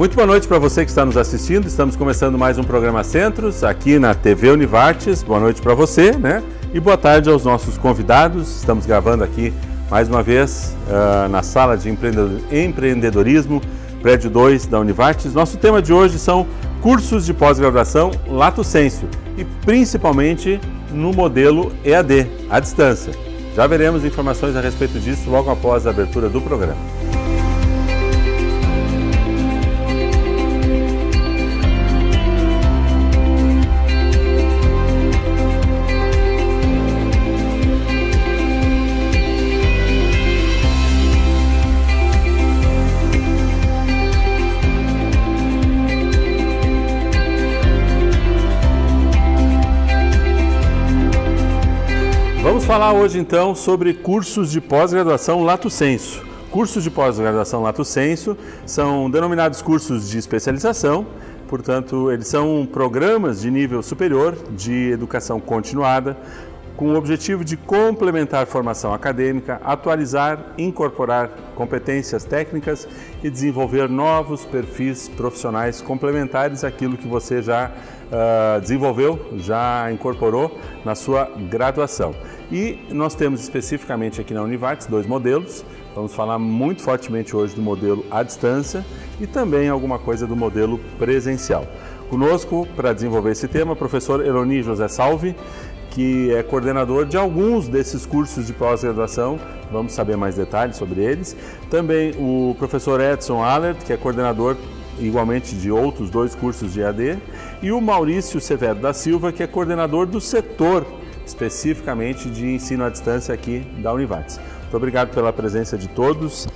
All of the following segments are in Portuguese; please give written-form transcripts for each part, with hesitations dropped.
Muito boa noite para você que está nos assistindo. Estamos começando mais um programa Centros aqui na TV Univartes. Boa noite para você, né? E boa tarde aos nossos convidados. Estamos gravando aqui mais uma vez na sala de empreendedorismo, prédio 2 da Univartes. Nosso tema de hoje são cursos de pós-graduação Lato Sensu e principalmente no modelo EAD, à distância. Já veremos informações a respeito disso logo após a abertura do programa. Vamos falar hoje então sobre cursos de pós-graduação Lato Sensu. Cursos de pós-graduação Lato Sensu são denominados cursos de especialização, portanto eles são programas de nível superior de educação continuada, com o objetivo de complementar a formação acadêmica, atualizar, incorporar competências técnicas e desenvolver novos perfis profissionais complementares àquilo que você já desenvolveu, já incorporou na sua graduação. E nós temos especificamente aqui na Univartes dois modelos. Vamos falar muito fortemente hoje do modelo à distância e também alguma coisa do modelo presencial. Conosco, para desenvolver esse tema, o professor Eloni José Salvi, que é coordenador de alguns desses cursos de pós-graduação. Vamos saber mais detalhes sobre eles. Também o professor Edson Allert, que é coordenador igualmente de outros dois cursos de EAD, e o Maurício Severo da Silva, que é coordenador do setor especificamente de ensino à distância aqui da Univartes. Muito obrigado pela presença de todos.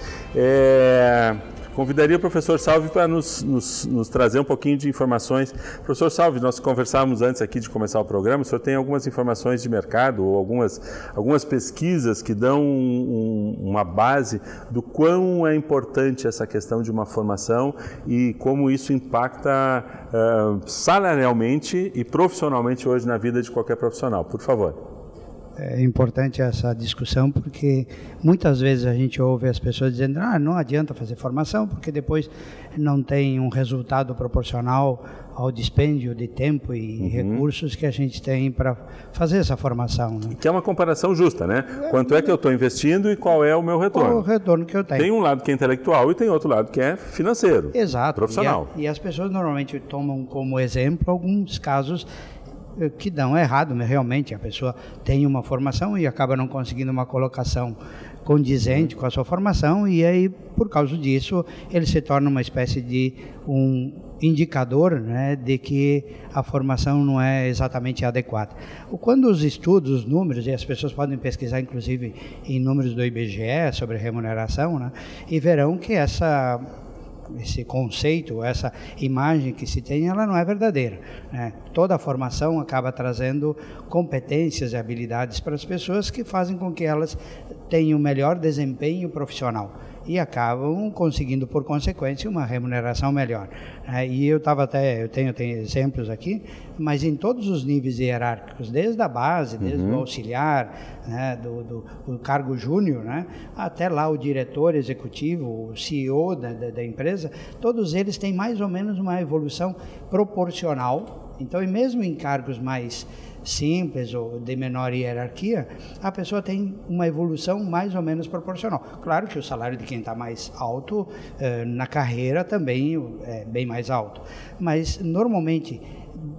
Convidaria o professor Salvi para nos trazer um pouquinho de informações. Professor Salvi, nós conversávamos antes aqui de começar o programa, o senhor tem algumas informações de mercado ou algumas pesquisas que dão uma base do quão é importante essa questão de uma formação e como isso impacta salarialmente e profissionalmente hoje na vida de qualquer profissional. Por favor. É importante essa discussão porque muitas vezes a gente ouve as pessoas dizendo não adianta fazer formação porque depois não tem um resultado proporcional ao dispêndio de tempo e recursos que a gente tem para fazer essa formação. Né? Que é uma comparação justa, né? Quanto é que eu estou investindo e qual é o meu retorno? O retorno que eu tenho. Tem um lado que é intelectual e tem outro lado que é financeiro. Exato. Profissional. E as pessoas normalmente tomam como exemplo alguns casos que dão errado, mas realmente a pessoa tem uma formação e acaba não conseguindo uma colocação condizente com a sua formação e aí, por causa disso, ele se torna uma espécie de um indicador, né, de que a formação não é exatamente adequada. Quando os estudos, os números, e as pessoas podem pesquisar inclusive em números do IBGE sobre remuneração, né, e verão que esse conceito, essa imagem que se tem, ela não é verdadeira, né? Toda a formação acaba trazendo competências e habilidades para as pessoas que fazem com que elas tenham melhor desempenho profissional e acabam conseguindo, por consequência, uma remuneração melhor. E eu tenho exemplos aqui, mas em todos os níveis hierárquicos, desde a base, desde o auxiliar, né, do cargo júnior, né, até lá o diretor executivo, o CEO da empresa, todos eles têm mais ou menos uma evolução proporcional. Então, e mesmo em cargos mais simples ou de menor hierarquia, a pessoa tem uma evolução mais ou menos proporcional. Claro que o salário de quem está mais alto na carreira também é bem mais alto, mas normalmente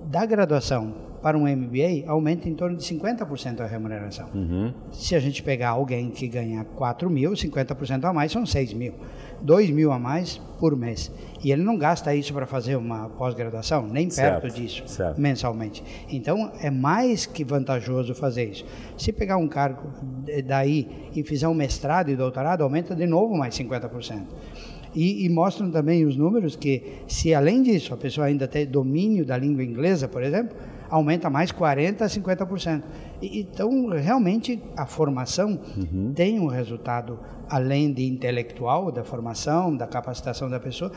da graduação para um MBA aumenta em torno de 50% a remuneração. Se a gente pegar alguém que ganha 4 mil, 50% a mais são 6 mil. 2 mil a mais por mês. E ele não gasta isso para fazer uma pós-graduação, nem perto disso, mensalmente. Então, é mais que vantajoso fazer isso. Se pegar um cargo daí e fizer um mestrado e doutorado, aumenta de novo mais 50%. E mostram também os números que, se além disso a pessoa ainda tem domínio da língua inglesa, por exemplo, aumenta mais 40% a 50%. Então, realmente, a formação tem um resultado, além de intelectual, da formação, da capacitação da pessoa,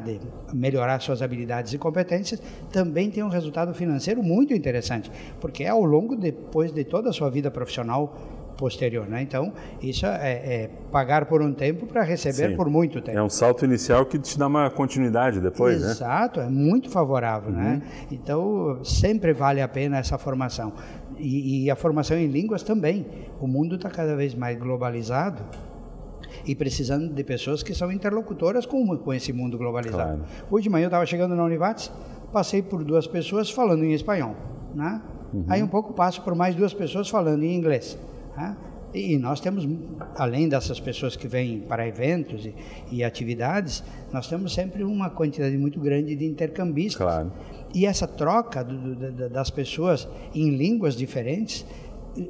de melhorar suas habilidades e competências, também tem um resultado financeiro muito interessante, porque ao longo, depois de toda a sua vida profissional, posterior, né? Então, isso é pagar por um tempo para receber por muito tempo. É um salto inicial que te dá uma continuidade depois, né? Exato, é muito favorável, né? Então, sempre vale a pena essa formação. E a formação em línguas também. O mundo está cada vez mais globalizado e precisando de pessoas que são interlocutoras com esse mundo globalizado. Claro. Hoje de manhã eu estava chegando na Univates, passei por 2 pessoas falando em espanhol, né? Aí um pouco passo por mais 2 pessoas falando em inglês. E nós temos, além dessas pessoas que vêm para eventos e atividades, nós temos sempre uma quantidade muito grande de intercambistas. Claro. E essa troca das pessoas em línguas diferentes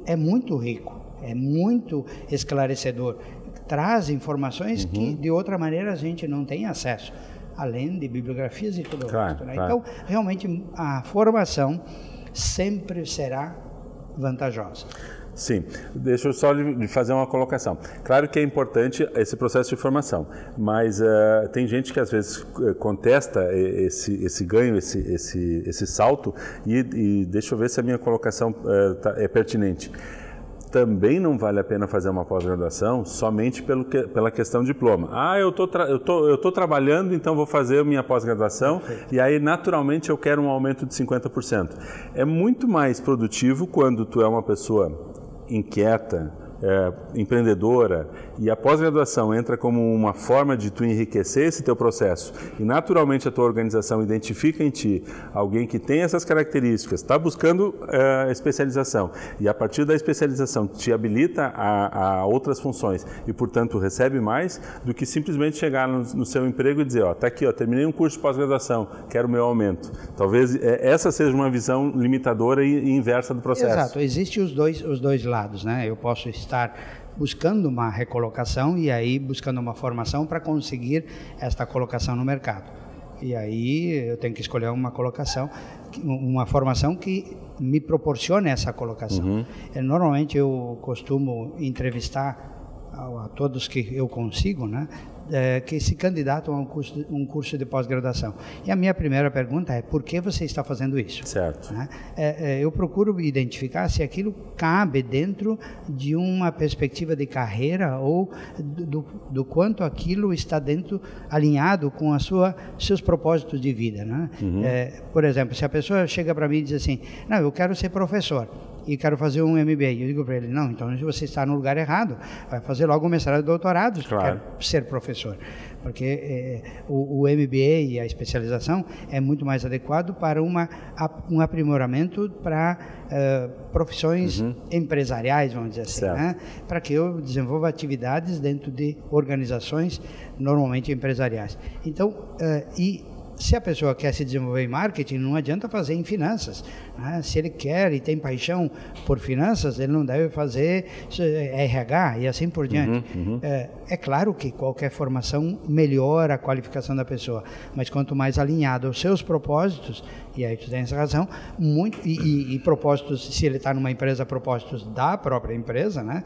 é muito rico, é muito esclarecedor. Traz informações que, de outra maneira, a gente não tem acesso, além de bibliografias e tudo o resto, né? Então, realmente, a formação sempre será vantajosa. Sim, deixa eu só lhe fazer uma colocação. Claro que é importante esse processo de formação, mas tem gente que às vezes contesta esse ganho, esse salto, e deixa eu ver se a minha colocação é pertinente. Também não vale a pena fazer uma pós-graduação somente pela questão de diploma. Eu tô trabalhando, então vou fazer a minha pós-graduação. Perfeito. E aí naturalmente eu quero um aumento de 50%. É muito mais produtivo quando tu é uma pessoa inquieta, empreendedora, e a pós-graduação entra como uma forma de tu enriquecer esse teu processo, e naturalmente a tua organização identifica em ti alguém que tem essas características, está buscando especialização, e a partir da especialização te habilita a outras funções, e portanto recebe mais, do que simplesmente chegar no seu emprego e dizer, tá aqui, terminei um curso de pós-graduação, quero o meu aumento. Talvez essa seja uma visão limitadora e inversa do processo. Exato, existem os dois lados, né? Eu posso estar buscando uma recolocação e aí buscando uma formação para conseguir esta colocação no mercado. E aí eu tenho que escolher uma formação que me proporcione essa colocação. Normalmente eu costumo entrevistar a todos que eu consigo, né, que se candidatam a um curso de pós-graduação. E a minha primeira pergunta é: por que você está fazendo isso? Certo. Né? Eu procuro identificar se aquilo cabe dentro de uma perspectiva de carreira ou do quanto aquilo está alinhado com seus propósitos de vida. Né? Por exemplo, se a pessoa chega para mim e diz assim: não, eu quero ser professor e quero fazer um MBA. Eu digo para ele: não, então você está no lugar errado, vai fazer logo um mestrado e doutorado se quer ser professor. Porque o MBA e a especialização é muito mais adequado para um aprimoramento para profissões empresariais, vamos dizer assim, né? Para que eu desenvolva atividades dentro de organizações normalmente empresariais. Então, se a pessoa quer se desenvolver em marketing, não adianta fazer em finanças, né? Se ele quer e tem paixão por finanças, ele não deve fazer RH e assim por diante. É claro que qualquer formação melhora a qualificação da pessoa, mas quanto mais alinhado aos seus propósitos, e aí tu tens razão, e propósitos, se ele está numa empresa, propósitos da própria empresa, né?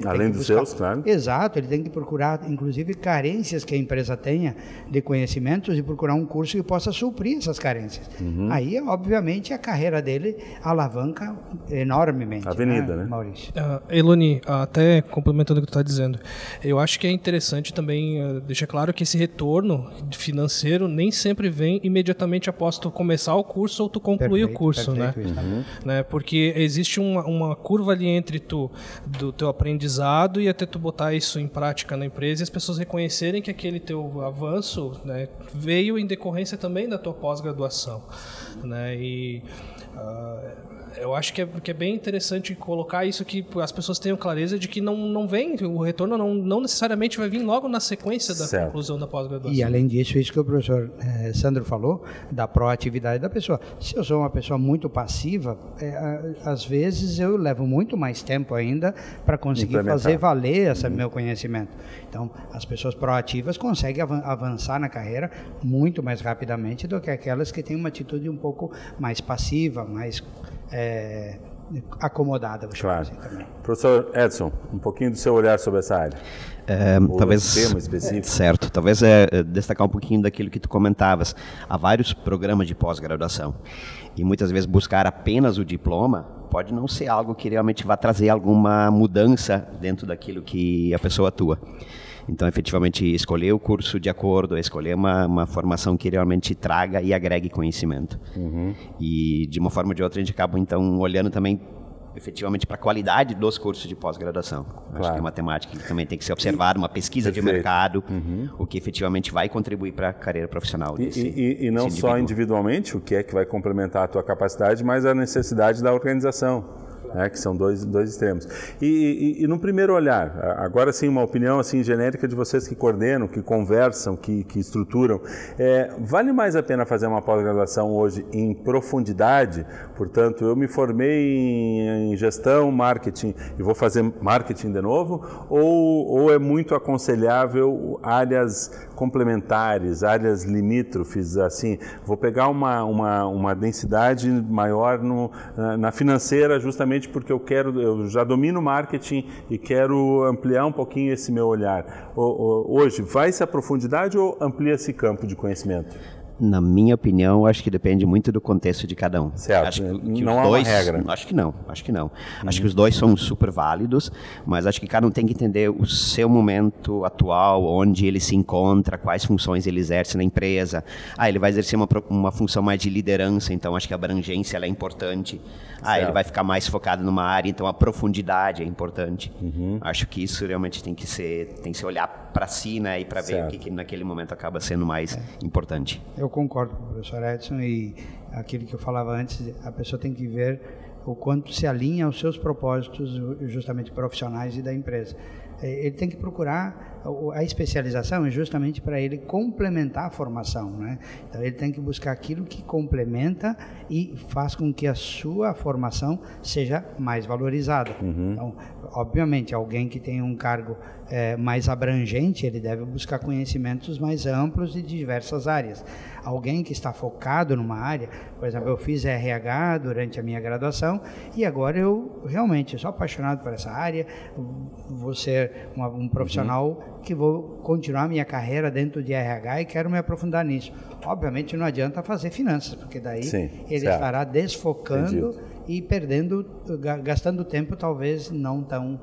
Além dos seus, claro. Exato, ele tem que procurar, inclusive, carências que a empresa tenha de conhecimentos e procurar um curso que possa suprir essas carências. Aí, obviamente, a carreira dele alavanca enormemente. A avenida, né? Maurício? Eloni, até complementando o que tu está dizendo, eu acho que é interessante também deixar claro que esse retorno financeiro nem sempre vem imediatamente após tu começar o curso ou tu concluir o curso, né? Né? Porque existe uma curva ali entre do teu aprendizado e até tu botar isso em prática na empresa e as pessoas reconhecerem que aquele teu avanço, né, veio em decorrência também da tua pós-graduação, né? E eu acho que é bem interessante colocar isso, que as pessoas tenham clareza de que não vem, o retorno não necessariamente vai vir logo na sequência da conclusão da pós-graduação. E além disso, isso que o professor Sandro falou, da proatividade da pessoa. Se eu sou uma pessoa muito passiva, às vezes eu levo muito mais tempo ainda para conseguir fazer valer esse meu conhecimento. Então, as pessoas proativas conseguem avançar na carreira muito mais rapidamente do que aquelas que têm uma atitude um pouco mais passiva, mais acomodada, vou chamar assim também. Professor Edson, um pouquinho do seu olhar sobre essa área. Talvez tema específico. Certo, talvez destacar um pouquinho daquilo que tu comentavas. Há vários programas de pós-graduação e muitas vezes buscar apenas o diploma pode não ser algo que realmente vá trazer alguma mudança dentro daquilo que a pessoa atua. Então, efetivamente, escolher o curso de acordo, escolher uma formação que realmente traga e agregue conhecimento. E, de uma forma ou de outra, a gente acaba, então, olhando também efetivamente para a qualidade dos cursos de pós-graduação. Acho que é uma temática que também tem que ser observada, uma pesquisa de mercado, o que efetivamente vai contribuir para a carreira profissional desse e não só individualmente, o que é que vai complementar a tua capacidade, mas a necessidade da organização. Que são dois extremos. E no primeiro olhar, agora sim uma opinião assim genérica de vocês que coordenam, que conversam, que estruturam, vale mais a pena fazer uma pós-graduação hoje em profundidade? Portanto, eu me formei em gestão, marketing e vou fazer marketing de novo? Ou é muito aconselhável áreas complementares, áreas limítrofes, assim, vou pegar uma densidade maior na financeira justamente porque eu já domino marketing e quero ampliar um pouquinho esse meu olhar. Hoje, vai-se à profundidade ou amplia esse campo de conhecimento? Na minha opinião, acho que depende muito do contexto de cada um. Certo, acho que não há uma regra. Acho que não. Acho que os dois são super válidos, mas acho que cada um tem que entender o seu momento atual, onde ele se encontra, quais funções ele exerce na empresa. Ele vai exercer uma função mais de liderança, então acho que a abrangência ela é importante. Ele vai ficar mais focado numa área, então a profundidade é importante. Acho que isso realmente tem que se olhar para si, né, e para ver o que naquele momento acaba sendo mais importante. Eu concordo com o professor Edson e aquilo que eu falava antes, a pessoa tem que ver o quanto se alinha aos seus propósitos justamente profissionais e da empresa. Ele tem que procurar a especialização justamente para ele complementar a formação, né? Então ele tem que buscar aquilo que complementa e faz com que a sua formação seja mais valorizada. Então, obviamente, alguém que tem um cargo mais abrangente, ele deve buscar conhecimentos mais amplos de diversas áreas. Alguém que está focado numa área, por exemplo, eu fiz RH durante a minha graduação e agora eu realmente sou apaixonado por essa área, vou ser um profissional que vou continuar minha carreira dentro de RH e quero me aprofundar nisso. Obviamente não adianta fazer finanças, porque daí ele estará desfocando e gastando tempo talvez não tão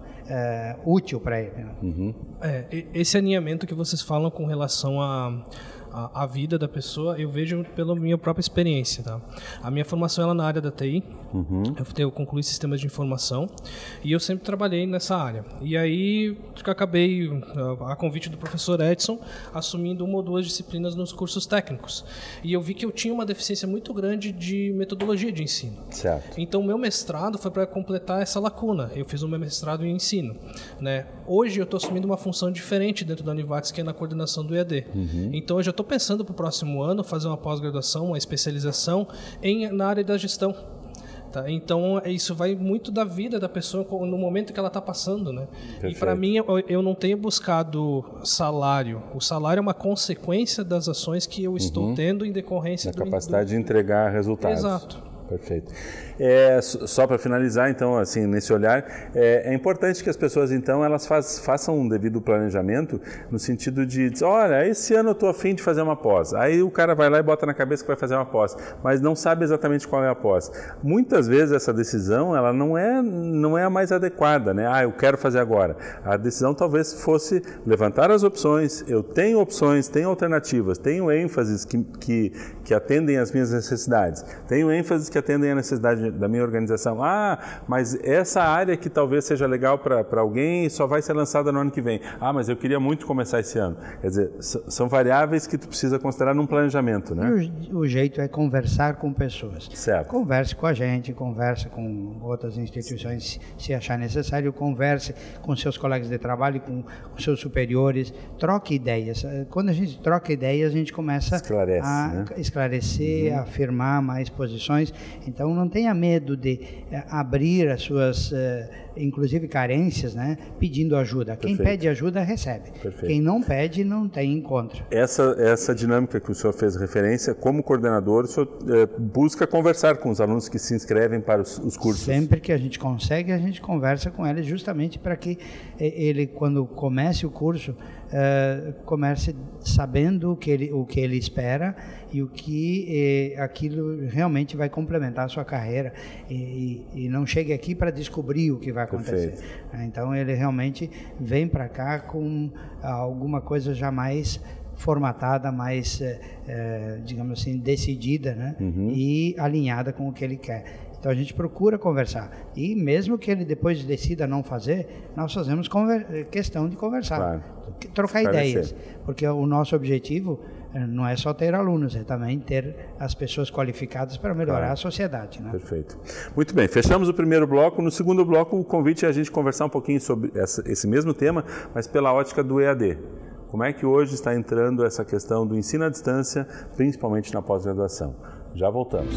útil para ele. Né? Esse alinhamento que vocês falam com relação a vida da pessoa, eu vejo pela minha própria experiência. Tá? A minha formação ela é na área da TI, eu concluí sistemas de informação e eu sempre trabalhei nessa área. E aí acabei, a convite do professor Edson, assumindo uma ou duas disciplinas nos cursos técnicos. E eu vi que eu tinha uma deficiência muito grande de metodologia de ensino. Certo. Então, o meu mestrado foi para completar essa lacuna. Eu fiz o meu mestrado em ensino. Né? Hoje, eu estou assumindo uma função diferente dentro da Univates, que é na coordenação do EAD. Então, eu já estou pensando para o próximo ano fazer uma pós-graduação, uma especialização na área da gestão. Tá? Então, isso vai muito da vida da pessoa no momento que ela está passando. Né? E para mim, eu não tenho buscado salário. O salário é uma consequência das ações que eu estou tendo em decorrência da capacidade de entregar resultados. Exato. Perfeito. Só para finalizar, então, assim, nesse olhar, é importante que as pessoas, então, elas façam um devido planejamento no sentido de, olha, esse ano eu estou a fim de fazer uma pós. Aí o cara vai lá e bota na cabeça que vai fazer uma pós, mas não sabe exatamente qual é a pós. Muitas vezes essa decisão, ela não é a mais adequada, né? Eu quero fazer agora. A decisão talvez fosse levantar as opções, eu tenho opções, tenho alternativas, tenho ênfases que atendem às minhas necessidades, tenho ênfases que atendem à necessidade da minha organização. Mas essa área que talvez seja legal para alguém só vai ser lançada no ano que vem. Mas eu queria muito começar esse ano. Quer dizer, são variáveis que tu precisa considerar num planejamento, né? E o jeito é conversar com pessoas. Certo. Converse com a gente, converse com outras instituições, se achar necessário, converse com seus colegas de trabalho, com seus superiores, troque ideias. Quando a gente troca ideias, a gente começa a esclarecer, a afirmar mais posições Então não tenha medo de abrir as suas, inclusive carências, né, pedindo ajuda. Quem pede ajuda recebe. Quem não pede não tem encontro. Essa dinâmica que o senhor fez referência, como coordenador, o senhor busca conversar com os alunos que se inscrevem para os cursos? Sempre que a gente consegue, a gente conversa com eles justamente para que ele, quando comece o curso, comece sabendo o que ele espera e o que aquilo realmente vai complementar a sua carreira e não chegue aqui para descobrir o que vai acontecer. Então ele realmente vem para cá com alguma coisa já mais formatada, mais, digamos assim, decidida, né? E alinhada com o que ele quer. Então a gente procura conversar. E mesmo que ele depois decida não fazer, nós fazemos questão de conversar, trocar ideias. Porque o nosso objetivo não é só ter alunos, é também ter as pessoas qualificadas para melhorar a sociedade. Né? Perfeito. Muito bem, fechamos o primeiro bloco. No segundo bloco, o convite é a gente conversar um pouquinho sobre esse mesmo tema, mas pela ótica do EAD. Como é que hoje está entrando essa questão do ensino à distância, principalmente na pós-graduação? Já voltamos.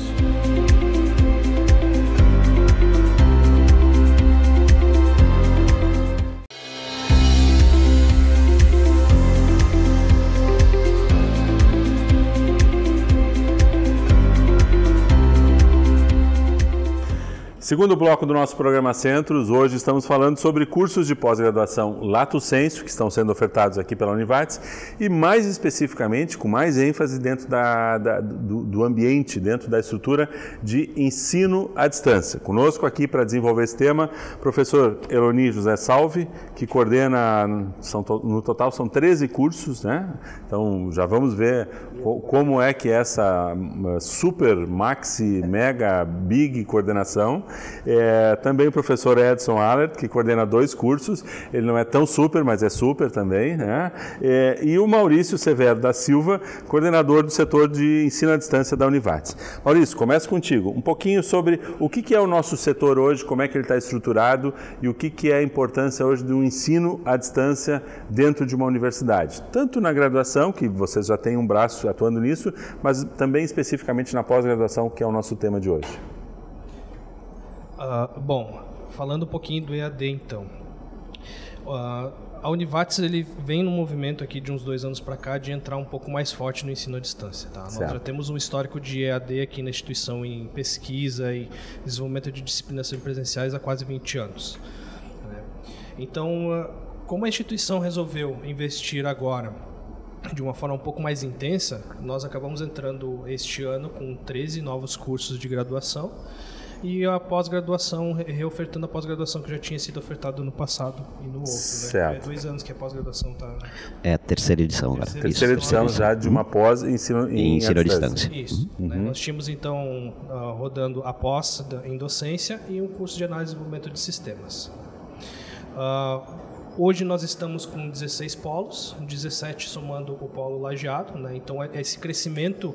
Segundo bloco do nosso programa Centros, hoje estamos falando sobre cursos de pós-graduação Lato Sensu, que estão sendo ofertados aqui pela Univates, e mais especificamente, com mais ênfase dentro do ambiente, dentro da estrutura de ensino à distância. Conosco aqui para desenvolver esse tema, professor Eloni José Salve, que coordena, no total são 13 cursos, né? Então já vamos ver como é que essa super, maxi, mega, big coordenação. Também o professor Edson Allert, que coordena 2 cursos, ele não é tão super, mas é super também, né? E o Maurício Severo da Silva, coordenador do setor de ensino à distância da Univates. Maurício, começo contigo, um pouquinho sobre o que é o nosso setor hoje, como é que ele está estruturado e o que é a importância hoje do ensino à distância dentro de uma universidade, tanto na graduação, que vocês já têm um braço atuando nisso, mas também especificamente na pós-graduação, que é o nosso tema de hoje. Bom, falando um pouquinho do EAD, então. A Univates ele vem num movimento aqui de uns 2 anos para cá de entrar um pouco mais forte no ensino à distância. Tá? Nós já temos um histórico de EAD aqui na instituição em pesquisa e desenvolvimento de disciplinas semipresenciais há quase 20 anos. Então, como a instituição resolveu investir agora de uma forma um pouco mais intensa, nós acabamos entrando este ano com 13 novos cursos de graduação e a pós-graduação, reofertando a pós-graduação que já tinha sido ofertada no passado e no outro. Né? 2 anos que a pós-graduação está... É a terceira edição agora. Terceira edição já de uma pós-ensino à distância. Isso. Né? Nós tínhamos então rodando a pós em docência e um curso de análise e desenvolvimento de sistemas. Hoje nós estamos com 16 polos, 17 somando o polo Lajeado, né? Então esse crescimento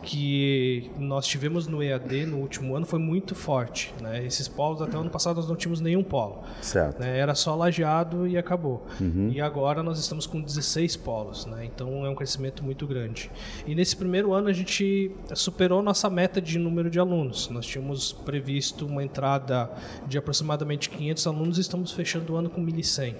que nós tivemos no EAD no último ano foi muito forte, né? Esses polos, até o ano passado nós não tínhamos nenhum polo, certo. Né? Era só Lajeado e acabou. E agora nós estamos com 16 polos, né? Então é um crescimento muito grande. E nesse primeiro ano a gente superou nossa meta de número de alunos. Nós tínhamos previsto uma entrada de aproximadamente 500 alunos e estamos fechando o ano com 1.100.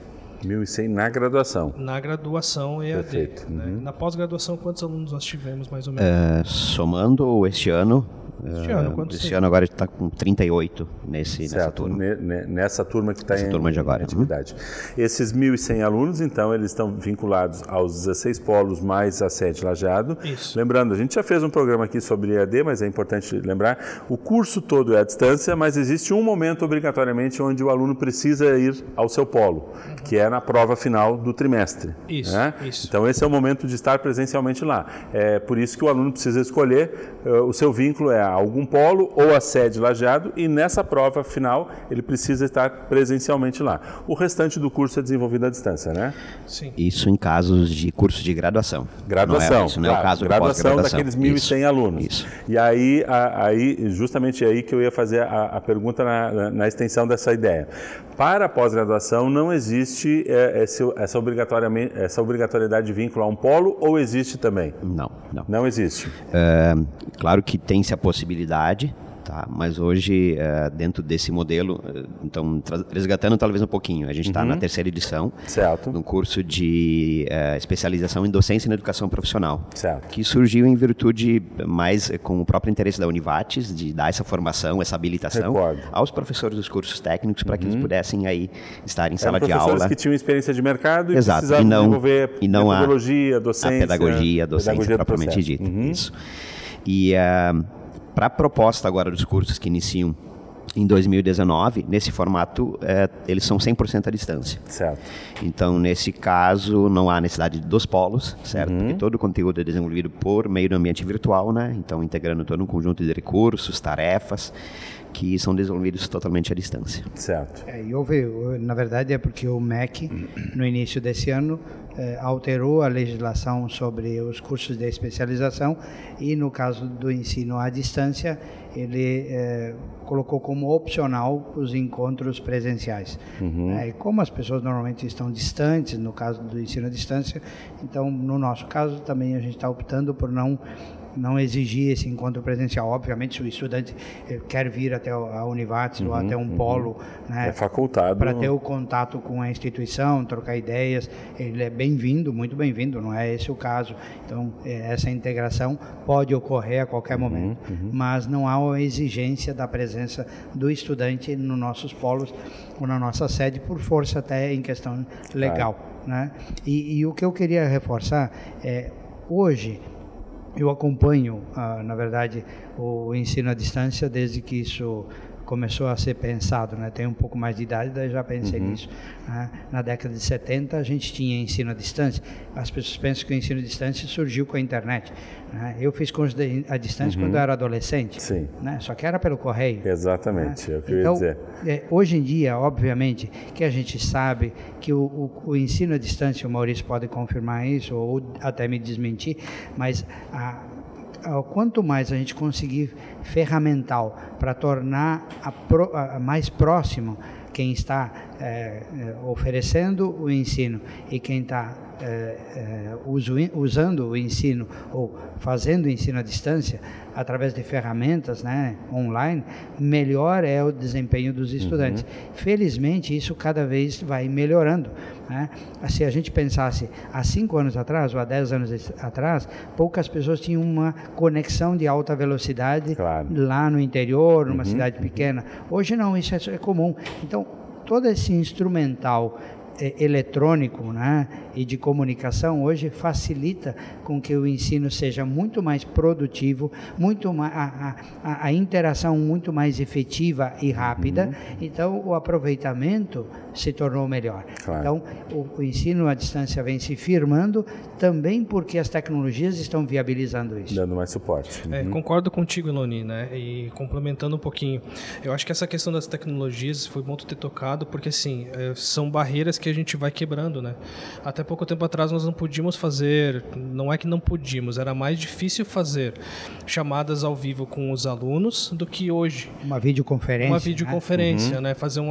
1.100 na graduação. Na graduação EAD. Perfeito. Né? Na pós-graduação, quantos alunos nós tivemos, mais ou menos? Somando este ano, Este ano agora está com 38 nessa turma. Nessa turma que está em atividade. Esses 1.100 alunos, então, eles estão vinculados aos 16 polos mais a sede Lajeado. Isso. Lembrando, a gente já fez um programa aqui sobre EAD, mas é importante lembrar, o curso todo é à distância, mas existe um momento obrigatoriamente onde o aluno precisa ir ao seu polo, que é na prova final do trimestre. Isso, né? isso. Então, esse é o momento de estar presencialmente lá. É por isso que o aluno precisa escolher, o seu vínculo é a algum polo ou a sede Lajeado, e nessa prova final ele precisa estar presencialmente lá. O restante do curso é desenvolvido à distância, né? Sim. Isso em casos de curso de graduação. Graduação. Isso não é o caso graduação da pós-graduação. Daqueles 1.100 alunos. Isso. E aí, justamente aí que eu ia fazer a pergunta na extensão dessa ideia. Para a pós-graduação não existe essa obrigatoriedade de vínculo a um polo, ou existe também? Não. Não existe. Claro que tem-se a possibilidade, tá? Tá? Mas hoje, dentro desse modelo, então, resgatando talvez um pouquinho, a gente está na terceira edição, certo, no curso de especialização em docência e na educação profissional, certo, que surgiu em virtude mais com o próprio interesse da Univates, de dar essa formação, essa habilitação aos professores dos cursos técnicos para que eles pudessem aí estar em sala de aula. Professores que tinham experiência de mercado e exato, precisavam desenvolver metodologia, docência. A pedagogia, a docência propriamente dita. Isso. E para a proposta agora dos cursos que iniciam em 2019, nesse formato, eles são 100% à distância. Certo. Então, nesse caso, não há necessidade dos polos, certo? Porque todo o conteúdo é desenvolvido por meio do ambiente virtual, né? Então, integrando todo um conjunto de recursos, tarefas, que são desenvolvidos totalmente à distância. Certo. Na verdade, é porque o MEC, no início desse ano, alterou a legislação sobre os cursos de especialização e, no caso do ensino à distância, ele colocou como opcional os encontros presenciais. E como as pessoas normalmente estão distantes, no caso do ensino à distância, então, no nosso caso, também a gente está optando por não exigir esse encontro presencial. Obviamente, se o estudante quer vir até a Univates ou até um polo, né, é facultado para ter o contato com a instituição, trocar ideias, ele é bem-vindo, muito bem-vindo, não é esse o caso. Então, essa integração pode ocorrer a qualquer momento, mas não há a exigência da presença do estudante nos nossos polos ou na nossa sede, por força até em questão legal. Né? E o que eu queria reforçar é, hoje, eu acompanho, na verdade, o ensino à distância desde que isso começou a ser pensado, né? Tenho um pouco mais de idade, daí já pensei nisso. Né? Na década de 70 a gente tinha ensino à distância. As pessoas pensam que o ensino à distância surgiu com a internet. Né? Eu fiz curso à distância quando eu era adolescente. Sim. Né? Só que era pelo correio. Exatamente, né? é o que eu ia dizer. Hoje em dia, obviamente, que a gente sabe que o ensino à distância, o Maurício pode confirmar isso ou até me desmentir, mas quanto mais a gente conseguir ferramental para tornar mais próximo quem está oferecendo o ensino e quem está usando o ensino ou fazendo o ensino à distância através de ferramentas, né, online, melhor é o desempenho dos estudantes. Felizmente, isso cada vez vai melhorando. Né? Se a gente pensasse há 5 anos atrás ou há 10 anos atrás, poucas pessoas tinham uma conexão de alta velocidade lá no interior, numa cidade pequena. Hoje não, isso é comum. Então, todo esse instrumental eletrônico, né, e de comunicação hoje facilita com que o ensino seja muito mais produtivo, muito mais, a interação muito mais efetiva e rápida, então o aproveitamento se tornou melhor. Então o ensino à distância vem se firmando também porque as tecnologias estão viabilizando isso. Dando mais suporte. Concordo contigo, Eloni, né? E complementando um pouquinho, eu acho que essa questão das tecnologias foi bom tu ter tocado, porque assim, são barreiras que a gente vai quebrando, né? Até pouco tempo atrás nós não podíamos fazer, não é que não podíamos, era mais difícil fazer chamadas ao vivo com os alunos do que hoje. Uma videoconferência. Uma videoconferência, né? Fazer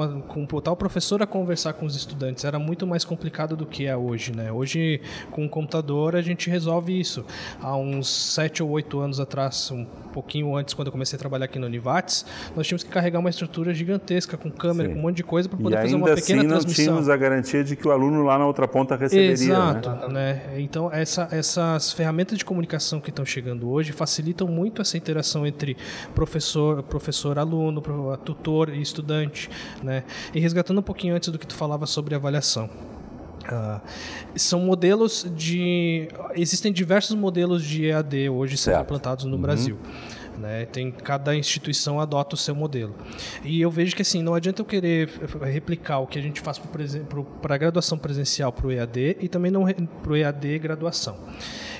botar o professor a conversar com os estudantes era muito mais complicado do que é hoje, né? Hoje, com o computador, a gente resolve isso. Há uns 7 ou 8 anos atrás, um pouquinho antes, quando eu comecei a trabalhar aqui no Univates, nós tínhamos que carregar uma estrutura gigantesca, com câmera, com um monte de coisa, para poder fazer uma pequena assim, transmissão. Não tínhamos a garantia de que o aluno lá na outra ponta receberia. Exato, né? Então, essas ferramentas de comunicação que estão chegando hoje facilitam muito essa interação entre professor, aluno, tutor e estudante, né? E resgatando um pouquinho antes do que tu falava sobre avaliação. São modelos existem diversos modelos de EAD hoje sendo implantados no Brasil. Né? Cada instituição adota o seu modelo. E eu vejo que assim, não adianta eu querer replicar o que a gente faz para a graduação presencial para o EAD e também para o EAD graduação.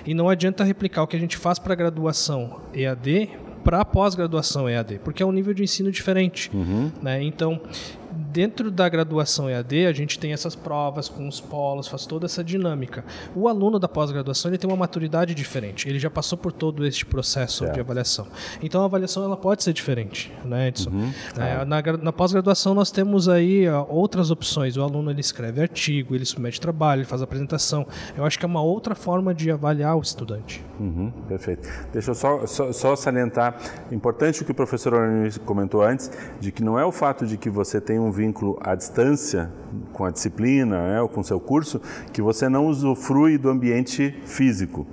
E não adianta replicar o que a gente faz para a graduação EAD para a pós-graduação EAD, porque é um nível de ensino diferente. Né? Então, Dentro da graduação EAD, a gente tem essas provas com os polos, faz toda essa dinâmica. O aluno da pós-graduação, ele tem uma maturidade diferente. Ele já passou por todo este processo de avaliação. Então, a avaliação ela pode ser diferente, né, Edson? Na pós-graduação, nós temos aí outras opções. O aluno ele escreve artigo, ele submete trabalho, ele faz apresentação. Eu acho que é uma outra forma de avaliar o estudante. Perfeito. Deixa eu só salientar, importante o que o professor Orani comentou antes, de que não é o fato de que você tem um vínculo à distância com a disciplina, né, ou com o seu curso, que você não usufrui do ambiente físico.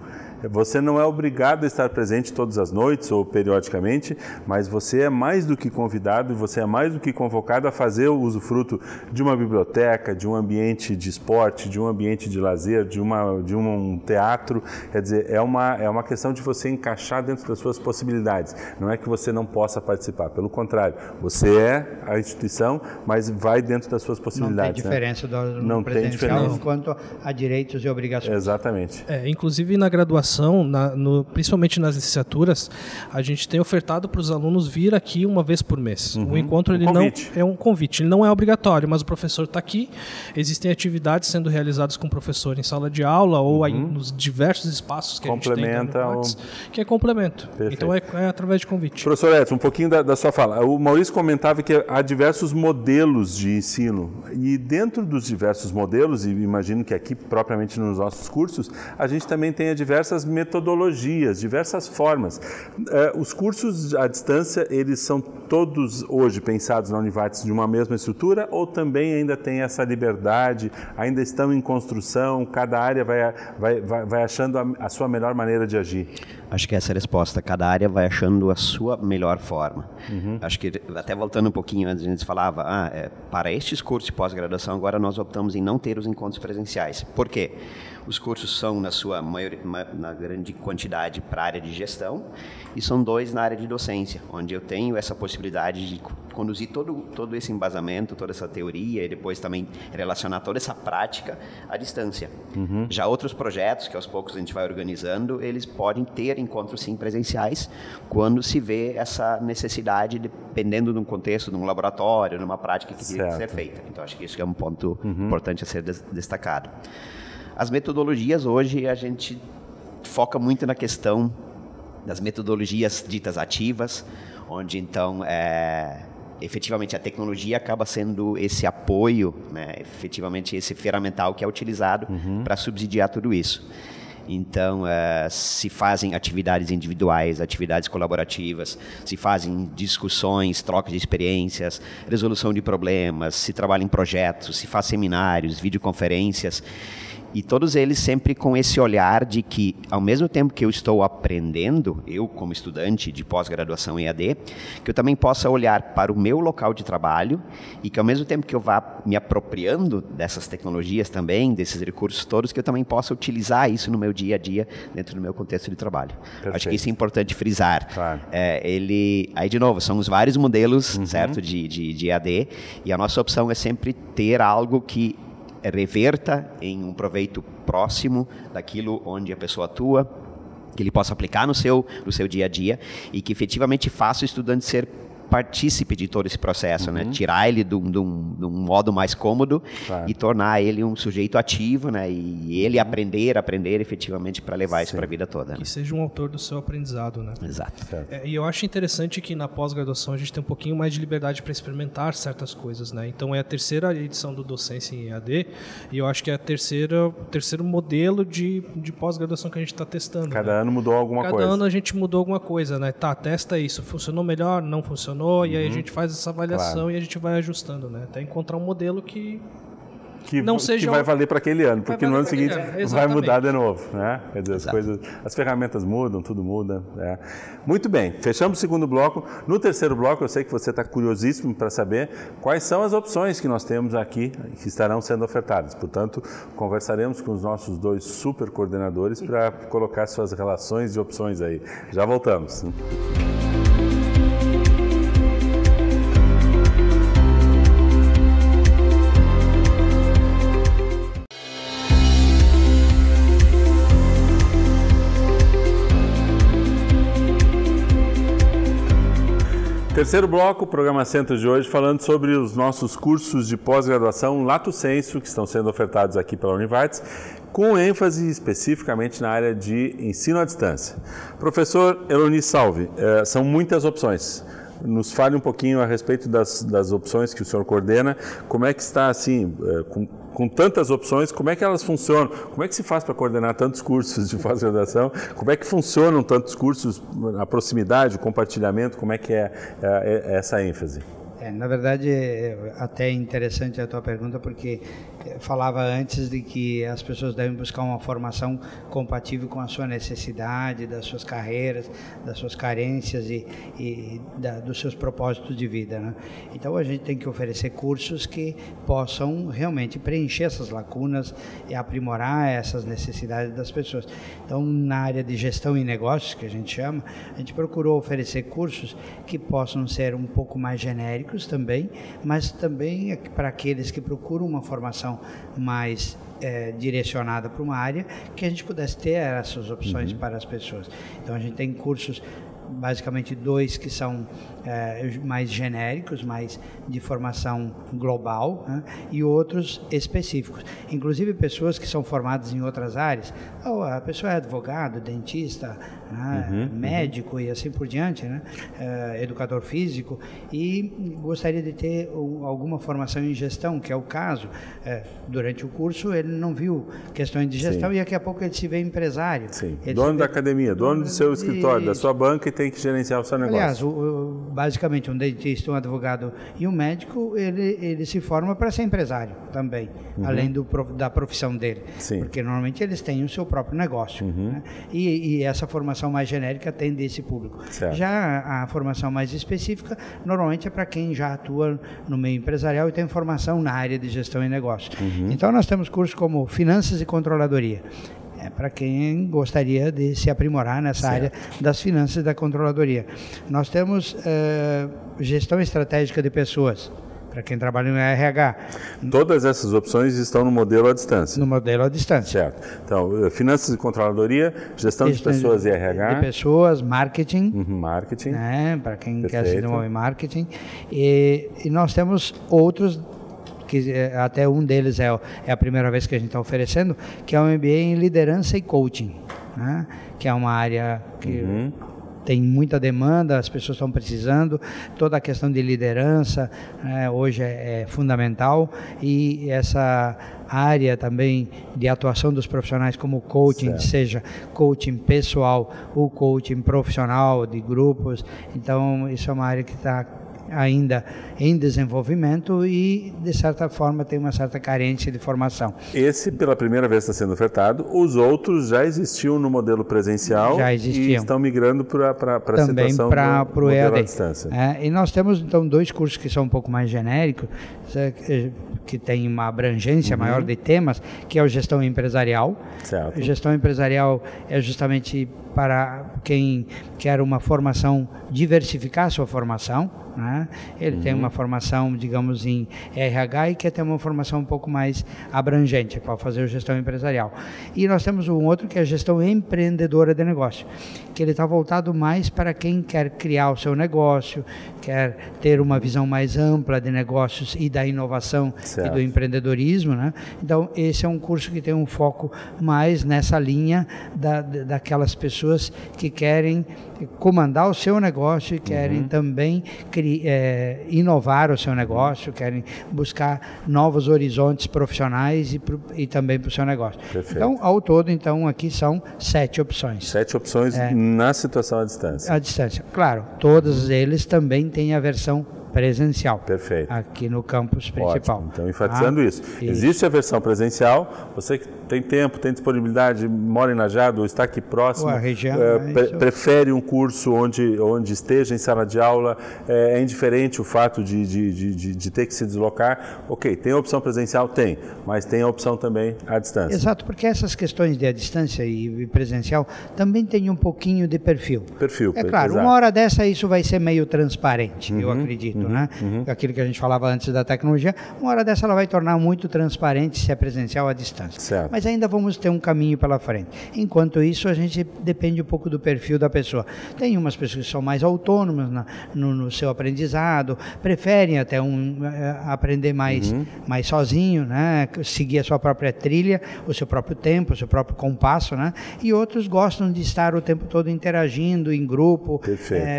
Você não é obrigado a estar presente todas as noites ou periodicamente, mas você é mais do que convidado e você é mais do que convocado a fazer o usufruto de uma biblioteca, de um ambiente de esporte, de um ambiente de lazer, de um teatro. Quer dizer, é uma questão de você encaixar dentro das suas possibilidades. Não é que você não possa participar, pelo contrário, você é a instituição, mas vai dentro das suas possibilidades. Não tem diferença do presencial quanto a direitos e obrigações. Exatamente. Inclusive na graduação, principalmente nas licenciaturas, a gente tem ofertado para os alunos vir aqui uma vez por mês. O encontro ele não é um convite, ele não é obrigatório, mas o professor está aqui. Existem atividades sendo realizadas com o professor em sala de aula ou aí nos diversos espaços que a gente tem que é complemento. Perfeito. Então é através de convite. Professor Edson, um pouquinho da sua fala. O Maurício comentava que há diversos modelos de ensino e dentro dos diversos modelos, e imagino que aqui propriamente nos nossos cursos, a gente também tem diversas metodologias, diversas formas. Os cursos à distância, eles são todos hoje pensados na Univates de uma mesma estrutura ou também ainda tem essa liberdade, ainda estão em construção, cada área vai achando a sua melhor maneira de agir? Acho que essa é a resposta. Cada área vai achando a sua melhor forma. Acho que, até voltando um pouquinho antes, a gente falava, para estes cursos de pós-graduação, agora nós optamos em não ter os encontros presenciais. Por quê? Os cursos são, na grande quantidade, para a área de gestão e são 2 na área de docência, onde eu tenho essa possibilidade de conduzir todo esse embasamento, toda essa teoria e depois também relacionar toda essa prática à distância. Já outros projetos, que aos poucos a gente vai organizando, eles podem ter encontros sim presenciais quando se vê essa necessidade, dependendo de um contexto, de um laboratório, de uma prática que tem que ser feita. Então acho que isso é um ponto importante a ser destacado. As metodologias hoje a gente foca muito na questão das metodologias ditas ativas, onde então efetivamente a tecnologia acaba sendo esse apoio, né, efetivamente esse ferramental que é utilizado para subsidiar tudo isso. Então, se fazem atividades individuais, atividades colaborativas, se fazem discussões, trocas de experiências, resolução de problemas, se trabalha em projetos, se faz seminários, videoconferências. E todos eles sempre com esse olhar de que, ao mesmo tempo que eu estou aprendendo, eu como estudante de pós-graduação em EAD, que eu também possa olhar para o meu local de trabalho e que, ao mesmo tempo que eu vá me apropriando dessas tecnologias também, desses recursos todos, que eu também possa utilizar isso no meu dia a dia, dentro do meu contexto de trabalho. Perfeito. Acho que isso é importante frisar. Claro. Aí, de novo, são os vários modelos, certo, de EAD, e a nossa opção é sempre ter algo que reverta em um proveito próximo daquilo onde a pessoa atua, que ele possa aplicar no seu dia a dia e que efetivamente faça o estudante ser partícipe de todo esse processo, né? Tirar ele de um modo mais cômodo e tornar ele um sujeito ativo, né? E ele aprender efetivamente para levar isso para a vida toda. Que seja um autor do seu aprendizado, né? Exato. E eu acho interessante que na pós-graduação a gente tem um pouquinho mais de liberdade para experimentar certas coisas, né? Então é a terceira edição do Docência em EAD e eu acho que é o terceiro modelo de pós-graduação que a gente está testando. Cada ano mudou alguma coisa. Cada ano a gente mudou alguma coisa, né? Testa isso. Funcionou melhor? Não funcionou? E aí a gente faz essa avaliação e a gente vai ajustando, né? Até encontrar um modelo que não seja... Que vai valer para aquele ano, porque no ano seguinte vai mudar de novo, né? Quer dizer, as ferramentas mudam, tudo muda. Né? Muito bem, fechamos o segundo bloco. No terceiro bloco, eu sei que você está curiosíssimo para saber quais são as opções que nós temos aqui, que estarão sendo ofertadas. Portanto, conversaremos com os nossos 2 super coordenadores para colocar suas relações de opções aí. Já voltamos. Terceiro bloco, programa Centro de hoje, falando sobre os nossos cursos de pós-graduação Lato Sensu, que estão sendo ofertados aqui pela Univates, com ênfase especificamente na área de ensino à distância. Professor Eloni Salve, são muitas opções. Nos fale um pouquinho a respeito das opções que o senhor coordena. Como é que está, assim, com tantas opções, como é que elas funcionam? Como é que se faz para coordenar tantos cursos de pós-graduação? Como é que funcionam tantos cursos, a proximidade, o compartilhamento? Como é que é essa ênfase? Na verdade, é até interessante a tua pergunta, porque falava antes de que as pessoas devem buscar uma formação compatível com a sua necessidade, das suas carreiras, das suas carências e dos seus propósitos de vida, né? Então, a gente tem que oferecer cursos que possam realmente preencher essas lacunas e aprimorar essas necessidades das pessoas. Então, na área de gestão e negócios, que a gente chama, a gente procurou oferecer cursos que possam ser um pouco mais genéricos também, mas também para aqueles que procuram uma formação mais direcionada para uma área, que a gente pudesse ter essas opções para as pessoas. Então, a gente tem cursos, basicamente 2 que são mais genéricos, mais de formação global, né? E outros específicos. Inclusive pessoas que são formadas em outras áreas. A pessoa é advogado, dentista, né? Médico e assim por diante, né? Educador físico, e gostaria de ter alguma formação em gestão, que é o caso. Durante o curso ele não viu questões de gestão. Sim. E daqui a pouco ele se vê empresário. Sim. Dono da academia, dono do seu escritório, da sua banca, e tem que gerenciar o seu negócio. Aliás, basicamente um dentista, um advogado e um médico, ele se forma para ser empresário também, além da profissão dele. Sim. Porque normalmente eles têm o seu próprio negócio, né? E essa formação mais genérica atende esse público. Certo. Já a formação mais específica normalmente é para quem já atua no meio empresarial e tem formação na área de gestão e negócio. Então nós temos cursos como finanças e controladoria. Para quem gostaria de se aprimorar nessa área das finanças e da controladoria. Nós temos gestão estratégica de pessoas, para quem trabalha no RH. Todas essas opções estão no modelo à distância. No modelo à distância. Certo. Então, finanças e controladoria, gestão de pessoas e RH. De pessoas, marketing. Marketing. Para quem quer se desenvolver marketing. E nós temos outros, que até um deles é a primeira vez que a gente está oferecendo, que é o MBA em liderança e coaching, né? Que é uma área que tem muita demanda, as pessoas estão precisando, toda a questão de liderança hoje é fundamental, e essa área também de atuação dos profissionais como coaching, seja coaching pessoal ou coaching profissional de grupos. Então isso é uma área que está ainda em desenvolvimento e, de certa forma, tem uma certa carência de formação. Esse, pela primeira vez, está sendo ofertado. Os outros já existiam no modelo presencial. Já existiam. E estão migrando para a situação do modelo à distância. E nós temos, então, 2 cursos que são um pouco mais genéricos, que tem uma abrangência maior de temas, que é o gestão empresarial. Certo. Gestão empresarial é justamente para quem quer uma formação, diversificar a sua formação, né? Ele tem uma formação, digamos, em RH e quer ter uma formação um pouco mais abrangente para fazer a gestão empresarial. E nós temos um outro que é a gestão empreendedora de negócio, que ele está voltado mais para quem quer criar o seu negócio, quer ter uma visão mais ampla de negócios e da inovação e do empreendedorismo, né? Então, esse é um curso que tem um foco mais nessa linha daquelas pessoas que querem comandar o seu negócio e querem também inovar o seu negócio, querem buscar novos horizontes profissionais e também para o seu negócio. Perfeito. Então, ao todo, aqui são 7 opções. 7 opções na situação à distância. À distância. Claro, todos eles também têm a versão presencial. Perfeito. Aqui no campus principal. Ótimo. Então, enfatizando isso. Existe a versão presencial, você que tem tempo, tem disponibilidade, mora em Lajeado ou está aqui próximo, a região, prefere um curso onde esteja em sala de aula, é indiferente o fato de ter que se deslocar. Ok, tem a opção presencial? Tem, mas tem a opção também à distância. Exato, porque essas questões de à distância e presencial também tem um pouquinho de perfil. É claro, uma hora dessa isso vai ser meio transparente, eu acredito, né? Aquilo que a gente falava antes da tecnologia, uma hora dessa ela vai tornar muito transparente se é presencial ou à distância. Certo. mas ainda vamos ter um caminho pela frente. Enquanto isso, a gente depende um pouco do perfil da pessoa. Tem umas pessoas que são mais autônomas no seu aprendizado, preferem até aprender mais sozinho, né? Seguir a sua própria trilha, o seu próprio tempo, o seu próprio compasso, né? E outros gostam de estar o tempo todo interagindo em grupo,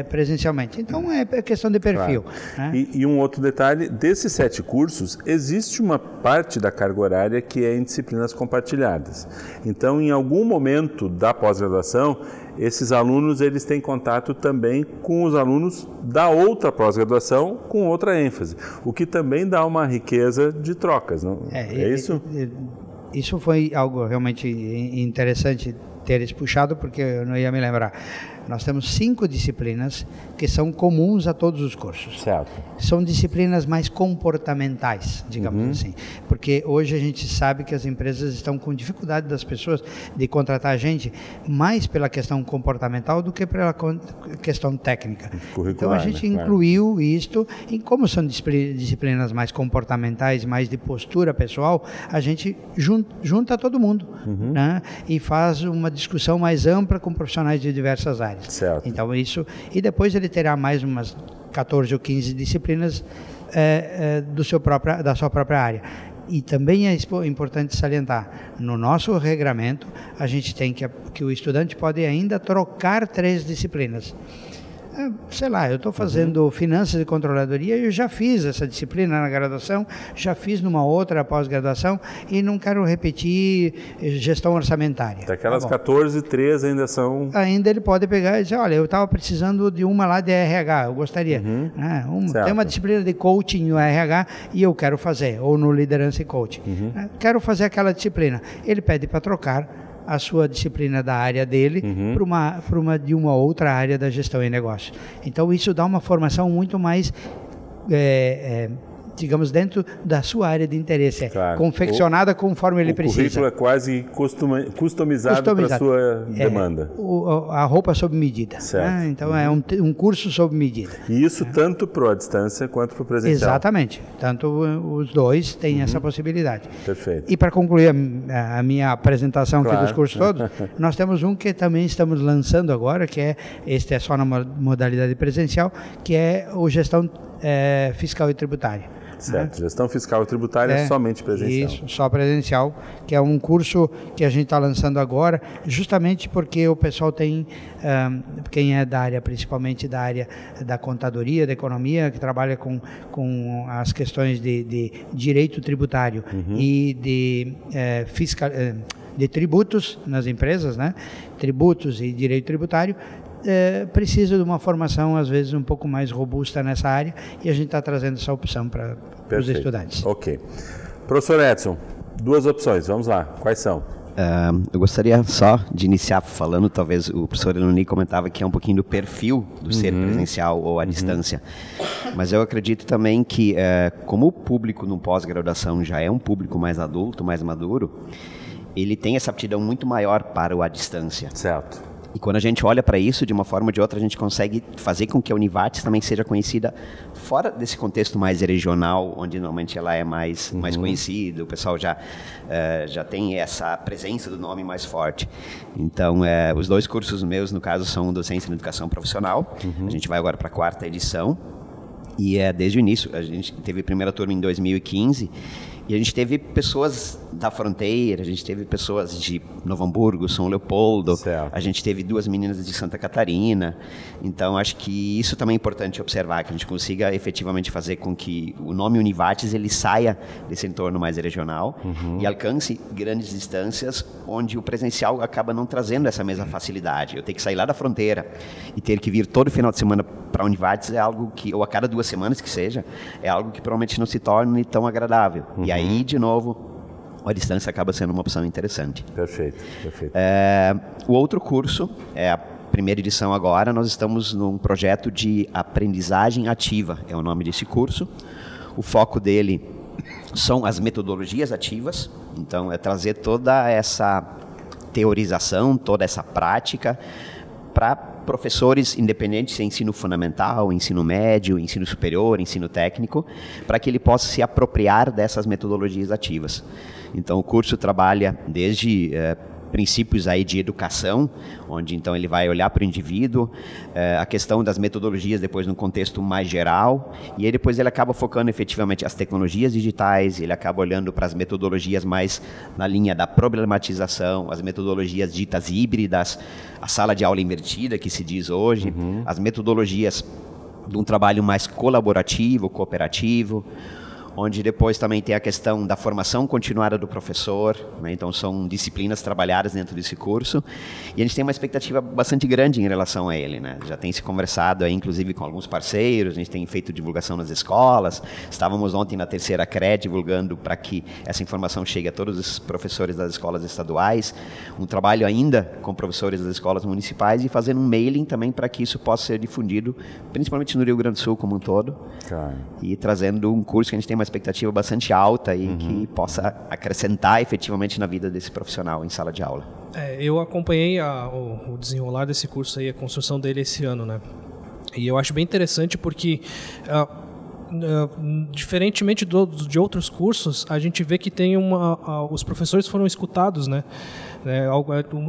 presencialmente. Então, é questão de perfil. Claro. Né? E um outro detalhe, desses 7 cursos, existe uma parte da carga horária que é em disciplinas compartilhadas. Então, em algum momento da pós-graduação, esses alunos eles têm contato também com os alunos da outra pós-graduação com outra ênfase, o que também dá uma riqueza de trocas, não é isso? Isso foi algo realmente interessante teres puxado, porque eu não ia me lembrar. Nós temos 5 disciplinas que são comuns a todos os cursos. Certo. São disciplinas mais comportamentais, digamos assim. Porque hoje a gente sabe que as empresas estão com dificuldade das pessoas de contratar gente mais pela questão comportamental do que pela questão técnica. Então a gente incluiu isto, e como são disciplinas mais comportamentais, mais de postura pessoal, a gente junta todo mundo, né? E faz uma discussão mais ampla com profissionais de diversas áreas. Certo. Então isso, e depois ele terá mais umas 14 ou 15 disciplinas da sua própria área. E também é importante salientar, no nosso regramento, a gente tem que o estudante pode ainda trocar 3 disciplinas. Sei lá, eu estou fazendo finanças e controladoria, eu já fiz essa disciplina na graduação, já fiz numa outra pós-graduação e não quero repetir gestão orçamentária. Daquelas 14, 3 ainda são... Ainda ele pode pegar e dizer, olha, eu estava precisando de uma lá de RH, eu gostaria. Tem uma disciplina de coaching no RH e eu quero fazer, ou no liderança e coaching. Quero fazer aquela disciplina. Ele pede para trocar a sua disciplina da área dele para uma de uma outra área da gestão e negócio. Então isso dá uma formação muito mais digamos, dentro da sua área de interesse, confeccionada conforme ele precisa. O currículo é quase customizado para a sua demanda. A roupa sob medida. Né? Então é um curso sob medida. E isso tanto para a distância quanto para o presencial. Exatamente. Tanto os dois têm essa possibilidade. Perfeito. E para concluir a minha apresentação aqui dos cursos todos, nós temos um que também estamos lançando agora, que este é só na modalidade presencial, que é o gestão fiscal e tributária. Certo, gestão fiscal e tributária é somente presencial. Isso, só presencial, que é um curso que a gente está lançando agora, justamente porque o pessoal tem, quem é da área, principalmente da área da contadoria, da economia, que trabalha com as questões de direito tributário e de tributos nas empresas, né? Tributos e direito tributário, precisa de uma formação, às vezes, um pouco mais robusta nessa área, e a gente está trazendo essa opção para os estudantes. Ok. Professor Edson, 2 opções, vamos lá, quais são? Eu gostaria só de iniciar falando, talvez o professor Eloni comentava que é um pouquinho do perfil do ser presencial ou à distância, mas eu acredito também que, como o público no pós-graduação já é um público mais adulto, mais maduro, ele tem essa aptidão muito maior para o à distância. Certo. E quando a gente olha para isso, de uma forma ou de outra, a gente consegue fazer com que a Univates também seja conhecida fora desse contexto mais regional, onde normalmente ela é mais conhecida, o pessoal já tem essa presença do nome mais forte. Então, os 2 cursos meus, no caso, são Docência na Educação Profissional. A gente vai agora para a 4ª edição. E desde o início, a gente teve a primeira turma em 2015, e a gente teve pessoas da fronteira, a gente teve pessoas de Novo Hamburgo, São Leopoldo, a gente teve 2 meninas de Santa Catarina. Então, acho que isso também é importante observar, que a gente consiga efetivamente fazer com que o nome Univates ele saia desse entorno mais regional e alcance grandes distâncias, onde o presencial acaba não trazendo essa mesma facilidade. Eu ter que sair lá da fronteira e ter que vir todo final de semana para a Univates é algo que, ou a cada 2 semanas que seja, é algo que provavelmente não se torne tão agradável. E aí, de novo, a distância acaba sendo uma opção interessante. Perfeito, perfeito. O outro curso, a primeira edição agora, nós estamos num projeto de aprendizagem ativa, é o nome desse curso. O foco dele são as metodologias ativas, então é trazer toda essa teorização, toda essa prática para professores independentes de ensino fundamental, ensino médio, ensino superior, ensino técnico, para que ele possa se apropriar dessas metodologias ativas. Então, o curso trabalha desde princípios aí de educação, onde então ele vai olhar para o indivíduo, a questão das metodologias depois num contexto mais geral, e aí depois ele acaba focando efetivamente as tecnologias digitais, ele acaba olhando para as metodologias mais na linha da problematização, as metodologias ditas híbridas, a sala de aula invertida que se diz hoje, as metodologias de um trabalho mais colaborativo, cooperativo, onde depois também tem a questão da formação continuada do professor, né? Então são disciplinas trabalhadas dentro desse curso, e a gente tem uma expectativa bastante grande em relação a ele, né? Já tem se conversado aí, inclusive com alguns parceiros, a gente tem feito divulgação nas escolas, estávamos ontem na terceira CRE divulgando para que essa informação chegue a todos os professores das escolas estaduais, um trabalho ainda com professores das escolas municipais e fazendo um mailing também para que isso possa ser difundido, principalmente no Rio Grande do Sul como um todo, e trazendo um curso que a gente tem uma expectativa bastante alta e que possa acrescentar efetivamente na vida desse profissional em sala de aula. Eu acompanhei o desenrolar desse curso aí, a construção dele esse ano, né? E eu acho bem interessante porque diferentemente de outros cursos, a gente vê que tem os professores foram escutados, né?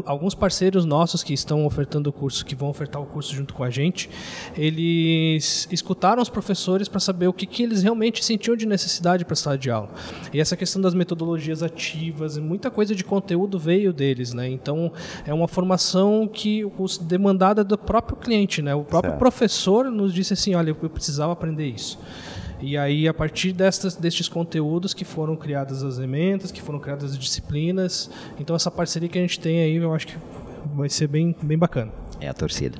Alguns parceiros nossos que estão ofertando o curso, que vão ofertar o curso junto com a gente, eles escutaram os professores para saber o que eles realmente sentiam de necessidade para a sala de aula. E essa questão das metodologias ativas, muita coisa de conteúdo veio deles, né? Então, é uma formação que demandada do próprio cliente, né? O próprio professor nos disse assim, olha, eu precisava aprender isso. E aí, a partir destes conteúdos que foram criadas as emendas, que foram criadas as disciplinas, então essa parceria que a gente tem aí, eu acho que vai ser bem bacana. É a torcida.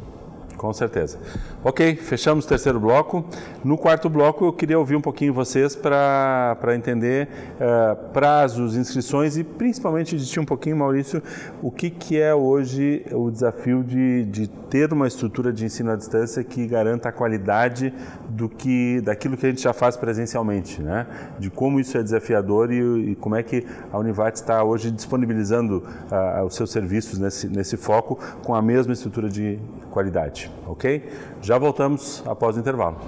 Com certeza. Ok, fechamos o terceiro bloco. No quarto bloco, eu queria ouvir um pouquinho vocês para entender prazos, inscrições e principalmente discutir um pouquinho, Maurício, o que é hoje o desafio de ter uma estrutura de ensino à distância que garanta a qualidade daquilo que a gente já faz presencialmente, né? De como isso é desafiador e como é que a Univat está hoje disponibilizando os seus serviços nesse foco com a mesma estrutura de qualidade. Ok? Já voltamos após o intervalo.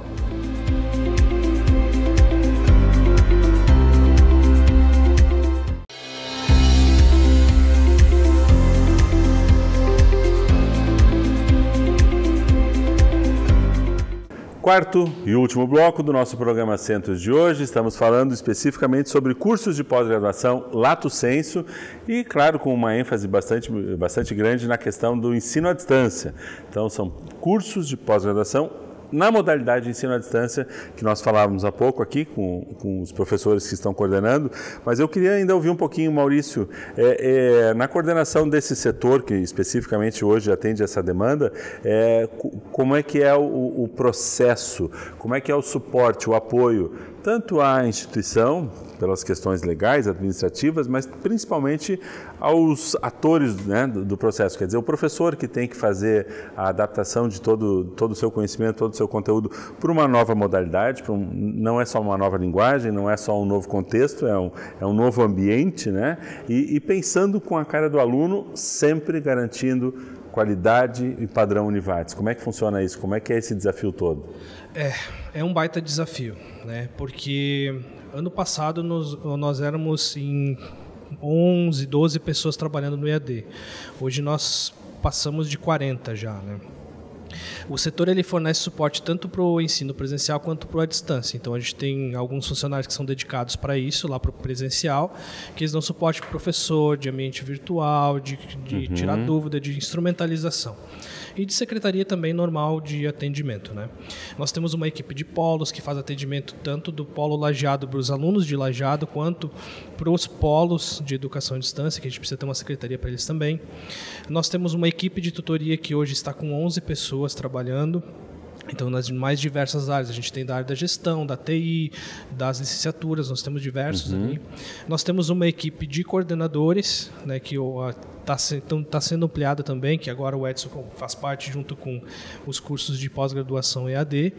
Quarto e último bloco do nosso programa Centros de hoje, estamos falando especificamente sobre cursos de pós-graduação Lato Sensu e, claro, com uma ênfase bastante grande na questão do ensino à distância. Então, são cursos de pós-graduação na modalidade de ensino à distância, que nós falávamos há pouco aqui com os professores que estão coordenando, mas eu queria ainda ouvir um pouquinho, Maurício, na coordenação desse setor, que especificamente hoje atende essa demanda, como é que é o processo, como é que é o suporte, o apoio, tanto à instituição, pelas questões legais, administrativas, mas principalmente aos atores, né, do processo. Quer dizer, o professor que tem que fazer a adaptação de todo o seu conhecimento, todo o seu conteúdo para uma nova modalidade, não é só uma nova linguagem, não é só um novo contexto, é um novo ambiente, né? E pensando com a cara do aluno, sempre garantindo qualidade e padrão Univates. Como é que funciona isso? Como é que é esse desafio todo? É um baita desafio, né? Porque ano passado nós éramos em 11, 12 pessoas trabalhando no EAD. Hoje nós passamos de 40 já, né? O setor ele fornece suporte tanto para o ensino presencial quanto para a distância. Então a gente tem alguns funcionários que são dedicados para isso, lá para o presencial, que eles dão suporte para o professor, de ambiente virtual, de tirar dúvida, de instrumentalização. E de secretaria também normal de atendimento, né? Nós temos uma equipe de polos que faz atendimento tanto do polo Lajeado para os alunos de Lajeado, quanto para os polos de educação à distância, que a gente precisa ter uma secretaria para eles também. Nós temos uma equipe de tutoria que hoje está com 11 pessoas trabalhando. Então, nas mais diversas áreas, a gente tem da área da gestão, da TI, das licenciaturas, nós temos diversos ali. Nós temos uma equipe de coordenadores, né, que está sendo ampliada também, que agora o Edson faz parte junto com os cursos de pós-graduação EAD.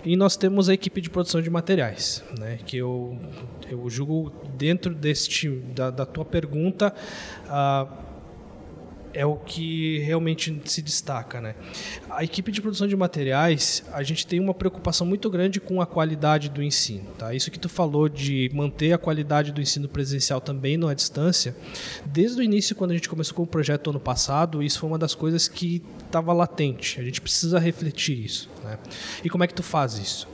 E nós temos a equipe de produção de materiais, né, que eu julgo dentro da tua pergunta, é o que realmente se destaca, né? A equipe de produção de materiais, a gente tem uma preocupação muito grande com a qualidade do ensino, tá? Isso que tu falou de manter a qualidade do ensino presencial também à distância, desde o início, quando a gente começou com o projeto ano passado, isso foi uma das coisas que estava latente. A gente precisa refletir isso, né? E como é que tu faz isso?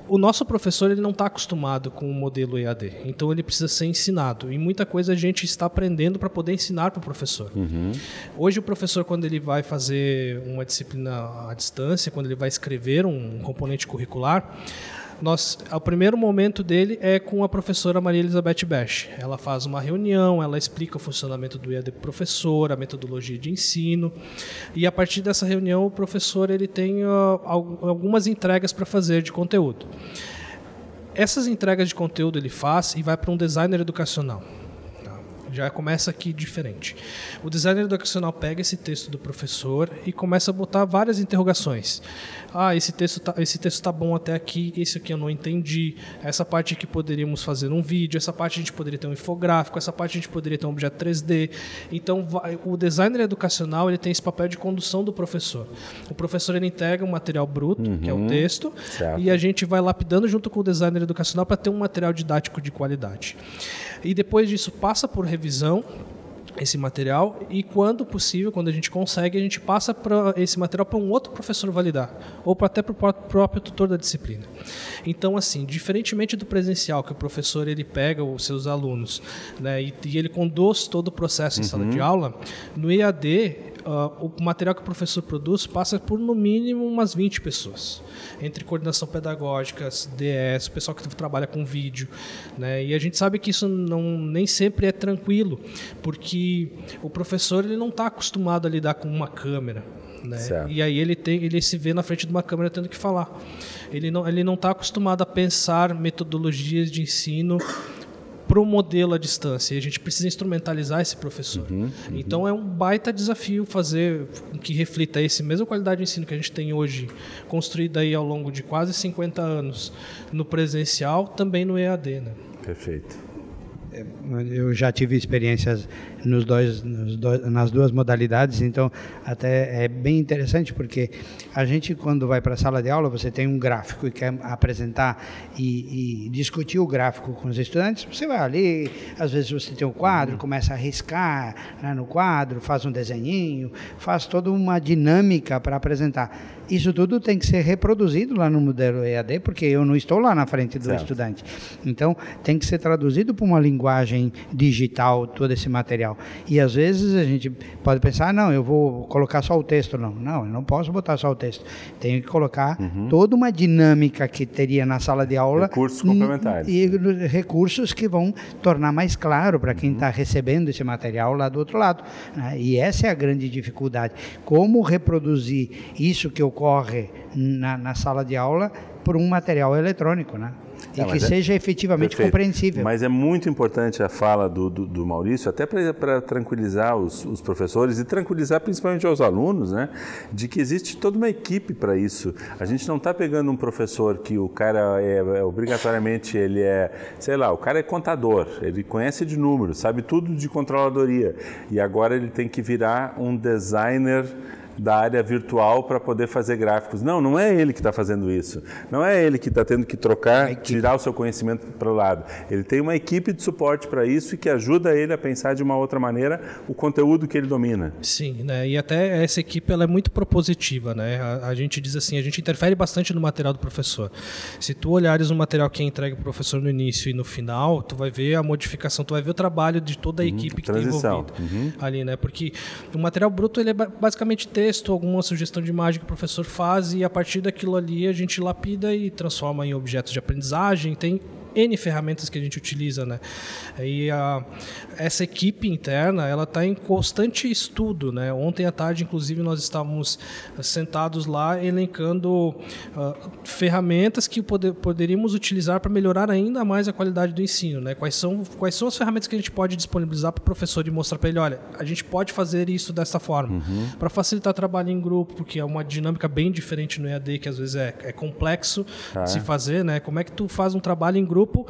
O nosso professor, ele não está acostumado com o modelo EAD, então ele precisa ser ensinado. E muita coisa a gente está aprendendo para poder ensinar para o professor. Hoje o professor, quando ele vai fazer uma disciplina à distância, quando ele vai escrever um componente curricular, o primeiro momento dele é com a professora Maria Elizabeth Besch. Ela faz uma reunião, ela explica o funcionamento do EAD para o professor, a metodologia de ensino, e a partir dessa reunião o professor ele tem algumas entregas para fazer de conteúdo. Essas entregas de conteúdo ele faz e vai para um designer educacional. Já começa aqui diferente. O designer educacional pega esse texto do professor e começa a botar várias interrogações. Esse texto tá bom até aqui, esse aqui eu não entendi, essa parte aqui poderíamos fazer um vídeo, essa parte a gente poderia ter um infográfico, essa parte a gente poderia ter um objeto 3D. Então, o designer educacional ele tem esse papel de condução do professor. O professor ele entrega um material bruto, que é o texto, certo, e a gente vai lapidando junto com o designer educacional para ter um material didático de qualidade. E depois disso passa por revisão esse material e, quando possível, quando a gente consegue, a gente passa esse material para um outro professor validar, ou até para o próprio tutor da disciplina. Então, assim, diferentemente do presencial, que o professor ele pega os seus alunos, né, e ele conduz todo o processo em sala de aula, no EAD, o material que o professor produz passa por, no mínimo, umas 20 pessoas, entre coordenação pedagógica, DS, o pessoal que trabalha com vídeo, né? E a gente sabe que isso nem sempre é tranquilo, porque o professor ele não está acostumado a lidar com uma câmera, né? E aí ele se vê na frente de uma câmera tendo que falar. Ele não está acostumado a pensar metodologias de ensino para o modelo à distância, e a gente precisa instrumentalizar esse professor. Então é um baita desafio fazer que reflita esse mesma qualidade de ensino que a gente tem hoje, construída aí ao longo de quase 50 anos no presencial, também no EAD, né? Perfeito. Eu já tive experiências nas duas modalidades, então até é bem interessante, porque a gente, quando vai para a sala de aula, você tem um gráfico e quer apresentar e discutir o gráfico com os estudantes, você vai ali, às vezes você tem um quadro, começa a riscar, né, no quadro, faz um desenhinho, faz toda uma dinâmica para apresentar. Isso tudo tem que ser reproduzido lá no modelo EAD, porque eu não estou lá na frente do estudante. Então, tem que ser traduzido para uma linguagem digital, todo esse material. E, às vezes, a gente pode pensar, não, eu vou colocar só o texto. Não, eu não posso botar só o texto. Tenho que colocar toda uma dinâmica que teria na sala de aula. Recursos complementares. E recursos que vão tornar mais claro para quem está recebendo esse material lá do outro lado, né? E essa é a grande dificuldade. Como reproduzir isso que ocorre na sala de aula por um material eletrônico, né? E que seja efetivamente compreensível. Mas é muito importante a fala do Maurício, até para tranquilizar os professores e tranquilizar principalmente os alunos, né, de que existe toda uma equipe para isso. A gente não está pegando um professor que o cara obrigatoriamente ele é, sei lá, o cara é contador, ele conhece de números, sabe tudo de controladoria, e agora ele tem que virar um designer da área virtual para poder fazer gráficos. Não é ele que está fazendo isso. Não é ele que está tendo que tirar o seu conhecimento para o lado. Ele tem uma equipe de suporte para isso e que ajuda ele a pensar de uma outra maneira o conteúdo que ele domina. Sim, né? E até essa equipe ela é muito propositiva, né? A gente diz assim, a gente interfere bastante no material do professor. Se tu olhares o material que é entregue para o professor no início e no final, tu vai ver a modificação, tu vai ver o trabalho de toda a equipe que está envolvida ali, né? Porque o material bruto ele é basicamente texto, alguma sugestão de imagem que o professor faz, e a partir daquilo ali a gente lapida e transforma em objetos de aprendizagem. Tem N ferramentas que a gente utiliza, né? E essa equipe interna, ela está em constante estudo, né? Ontem à tarde, inclusive, nós estávamos sentados lá elencando ferramentas que poderíamos utilizar para melhorar ainda mais a qualidade do ensino, né? Quais são as ferramentas que a gente pode disponibilizar para o professor e mostrar para ele, olha, a gente pode fazer isso dessa forma, para facilitar o trabalho em grupo, porque é uma dinâmica bem diferente no EAD, que às vezes é complexo de se fazer, né? Como é que tu faz um trabalho em grupo grupo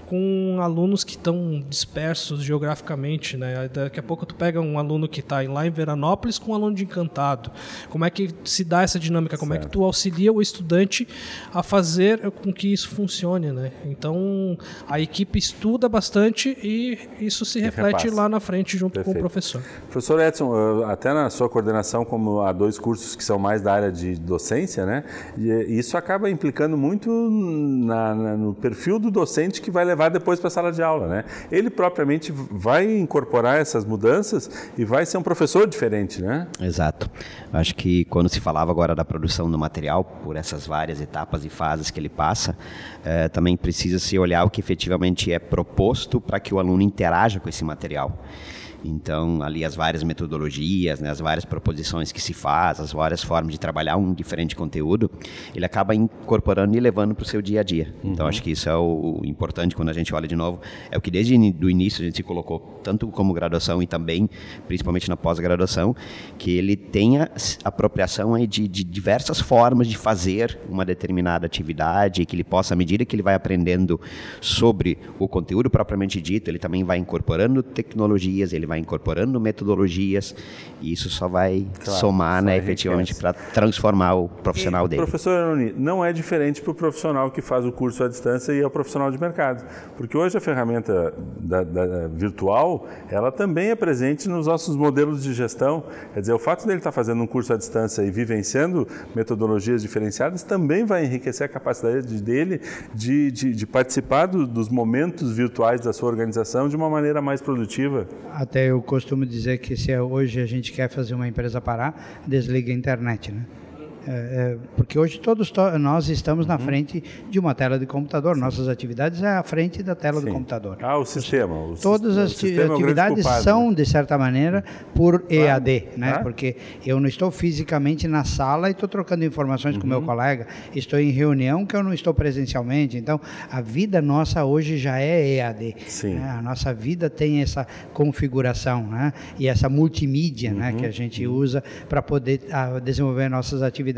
com alunos que estão dispersos geograficamente, né? Daqui a pouco tu pega um aluno que está lá em Veranópolis com um aluno de Encantado. Como é que se dá essa dinâmica? Como é que tu auxilia o estudante a fazer com que isso funcione, né? Então, a equipe estuda bastante e isso se reflete lá na frente junto com o professor. Professor Edson, até na sua coordenação, como há 2 cursos que são mais da área de docência, né? E isso acaba implicando muito no perfil do docente que vai levar depois para a sala de aula, né? Ele propriamente vai incorporar essas mudanças e vai ser um professor diferente, né? Exato. Acho que quando se falava agora da produção do material, por essas várias etapas e fases que ele passa, também precisa se olhar o que efetivamente é proposto para que o aluno interaja com esse material. Então, ali as várias metodologias, né, as várias proposições que se faz, as várias formas de trabalhar um diferente conteúdo, ele acaba incorporando e levando para o seu dia a dia. Então, acho que isso é o importante quando a gente olha de novo. É o que desde o início a gente se colocou, tanto como graduação e também, principalmente na pós-graduação, que ele tenha apropriação aí de diversas formas de fazer uma determinada atividade, que ele possa, à medida que ele vai aprendendo sobre o conteúdo propriamente dito, ele também vai incorporando tecnologias, ele vai incorporando metodologias, e isso só vai somar, né, efetivamente, para transformar o profissional dele. Professor Aroni, não é diferente para o profissional que faz o curso à distância e é o profissional de mercado, porque hoje a ferramenta da virtual, ela também é presente nos nossos modelos de gestão. Quer dizer, o fato dele estar fazendo um curso à distância e vivenciando metodologias diferenciadas também vai enriquecer a capacidade dele de participar dos momentos virtuais da sua organização de uma maneira mais produtiva. Até eu costumo dizer que se hoje a gente quer fazer uma empresa parar, desliga a internet, né? Porque hoje todos nós estamos na frente de uma tela de computador. Nossas atividades é à frente da tela do computador. O sistema. Todas as atividades são, de certa maneira, por EAD, né? Porque eu não estou fisicamente na sala e estou trocando informações com o meu colega. Estou em reunião que eu não estou presencialmente. Então, a vida nossa hoje já é EAD. Né? A nossa vida tem essa configuração, né? E essa multimídia, né? Que a gente usa para poder desenvolver nossas atividades.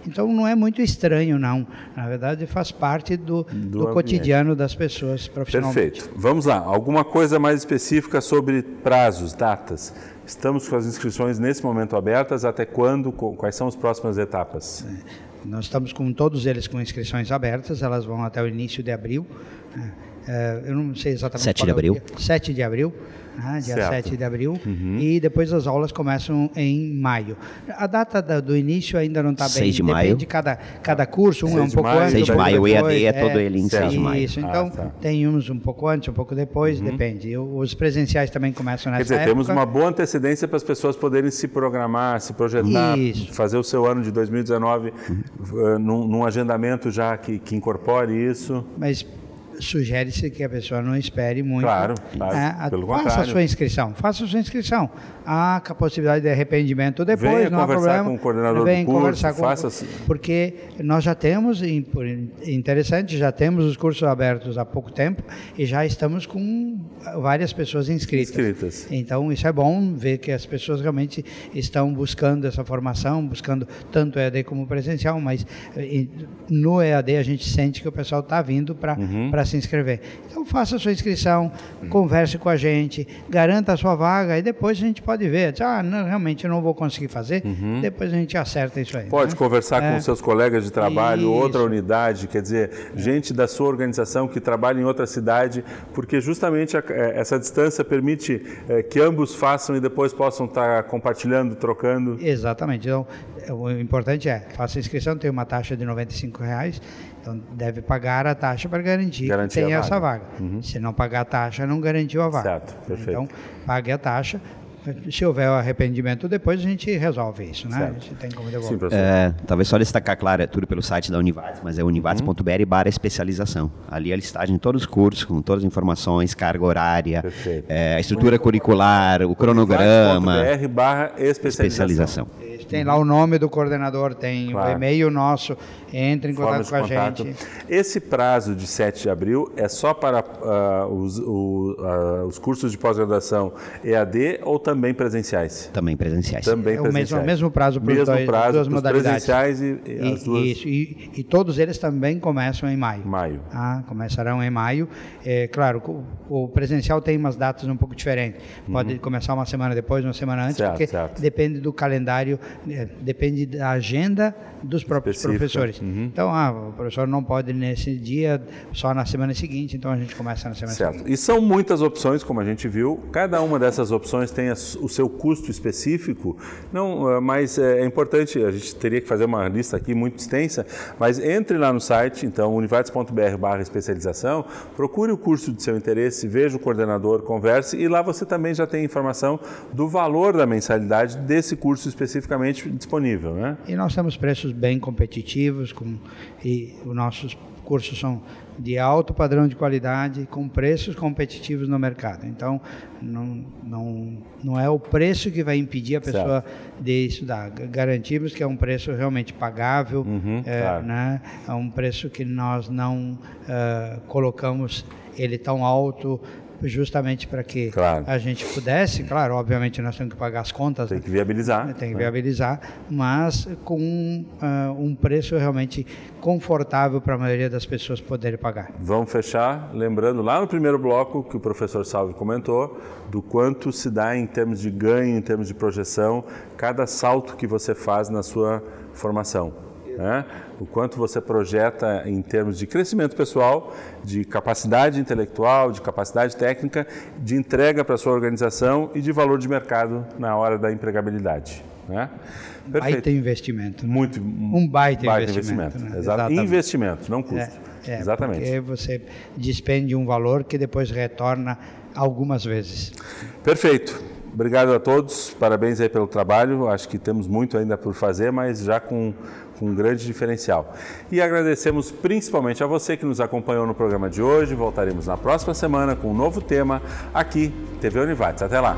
Então não é muito estranho, não. Na verdade, faz parte do cotidiano das pessoas profissionalmente. Perfeito. Vamos lá. Alguma coisa mais específica sobre prazos, datas? Estamos com as inscrições nesse momento abertas. Até quando? Quais são as próximas etapas? Nós estamos com todos eles com inscrições abertas. Elas vão até o início de abril. Eu não sei exatamente 7 de abril. 7 de abril. Dia 7 de abril, e depois as aulas começam em maio. A data do início ainda não está bem, 6 de maio. Depende de cada curso, um é um pouco antes, 6 de maio, o EAD é todo ele em 6 de maio. Isso, então tem uns um pouco antes, um pouco depois, depende. Os presenciais também começam nessa época. Temos uma boa antecedência para as pessoas poderem se programar, se projetar, fazer o seu ano de 2019 num agendamento já que incorpore isso. Mas sugere-se que a pessoa não espere muito. Claro, pelo contrário. Faça a sua inscrição. Há a possibilidade de arrependimento depois, venha não há problema. Com o coordenador do curso, porque nós já temos, interessante, já temos os cursos abertos há pouco tempo e já estamos com várias pessoas inscritas. Então, isso é bom ver que as pessoas realmente estão buscando essa formação, buscando tanto EAD como presencial, mas no EAD a gente sente que o pessoal está vindo para se inscrever. Então, faça a sua inscrição, converse com a gente, garanta a sua vaga e depois a gente pode ver. Não, realmente eu não vou conseguir fazer, depois a gente acerta isso aí. Pode conversar com seus colegas de trabalho, outra unidade, quer dizer, gente da sua organização que trabalha em outra cidade, porque justamente essa distância permite que ambos façam e depois possam estar compartilhando, trocando. Exatamente. Então, o importante faça a inscrição, tem uma taxa de R$95, então deve pagar a taxa para garantir que tem essa vaga. Se não pagar a taxa, não garantiu a vaga. Certo, perfeito. Então, pague a taxa. Se houver o arrependimento depois, a gente resolve isso, né? A gente tem como devolver. Sim, talvez só destacar, claro, é tudo pelo site da Univates, mas é univates.br/especialização. Ali a listagem de todos os cursos, com todas as informações, carga horária, a estrutura curricular, o cronograma. Univates.br/especialização. Tem lá o nome do coordenador, tem o e-mail nosso, entre em contato com a gente. Esse prazo de 7 de abril é só para os cursos de pós-graduação EAD ou também presenciais? Também presenciais. Também presenciais. O mesmo prazo para as duas modalidades. Presenciais e as duas. Isso, e todos eles também começam em maio. Começarão em maio. Claro, o presencial tem umas datas um pouco diferentes. Pode começar uma semana depois, uma semana antes, porque depende do calendário, depende da agenda dos próprios professores. Então, o professor não pode nesse dia, só na semana seguinte, então a gente começa na semana seguinte. E são muitas opções, como a gente viu. Cada uma dessas opções tem o seu custo específico. Mas é importante, a gente teria que fazer uma lista aqui muito extensa, mas entre lá no site, então, univates.br/especialização, procure o curso de seu interesse, veja o coordenador, converse, e lá você também já tem informação do valor da mensalidade desse curso especificamente disponível, né? E nós temos preços bem competitivos, e os nossos cursos são de alto padrão de qualidade, com preços competitivos no mercado. Então, não é o preço que vai impedir a pessoa de estudar. Garantimos que é um preço realmente pagável, né? É um preço que nós não colocamos ele tão alto, justamente para que a gente pudesse, obviamente nós temos que pagar as contas. Tem que viabilizar. Tem que viabilizar, mas com um preço realmente confortável para a maioria das pessoas poderem pagar. Vamos fechar lembrando lá no primeiro bloco que o professor Salvi comentou, do quanto se dá em termos de ganho, em termos de projeção, cada salto que você faz na sua formação. O quanto você projeta em termos de crescimento pessoal, de capacidade intelectual, de capacidade técnica, de entrega para a sua organização e de valor de mercado na hora da empregabilidade. Baita investimento. Um baita investimento. Né? Exatamente. Investimento, não custo. Exatamente. Porque você despende um valor que depois retorna algumas vezes. Perfeito. Obrigado a todos, parabéns aí pelo trabalho, acho que temos muito ainda por fazer, mas já com um grande diferencial. E agradecemos principalmente a você que nos acompanhou no programa de hoje, voltaremos na próxima semana com um novo tema aqui, TV Univates. Até lá!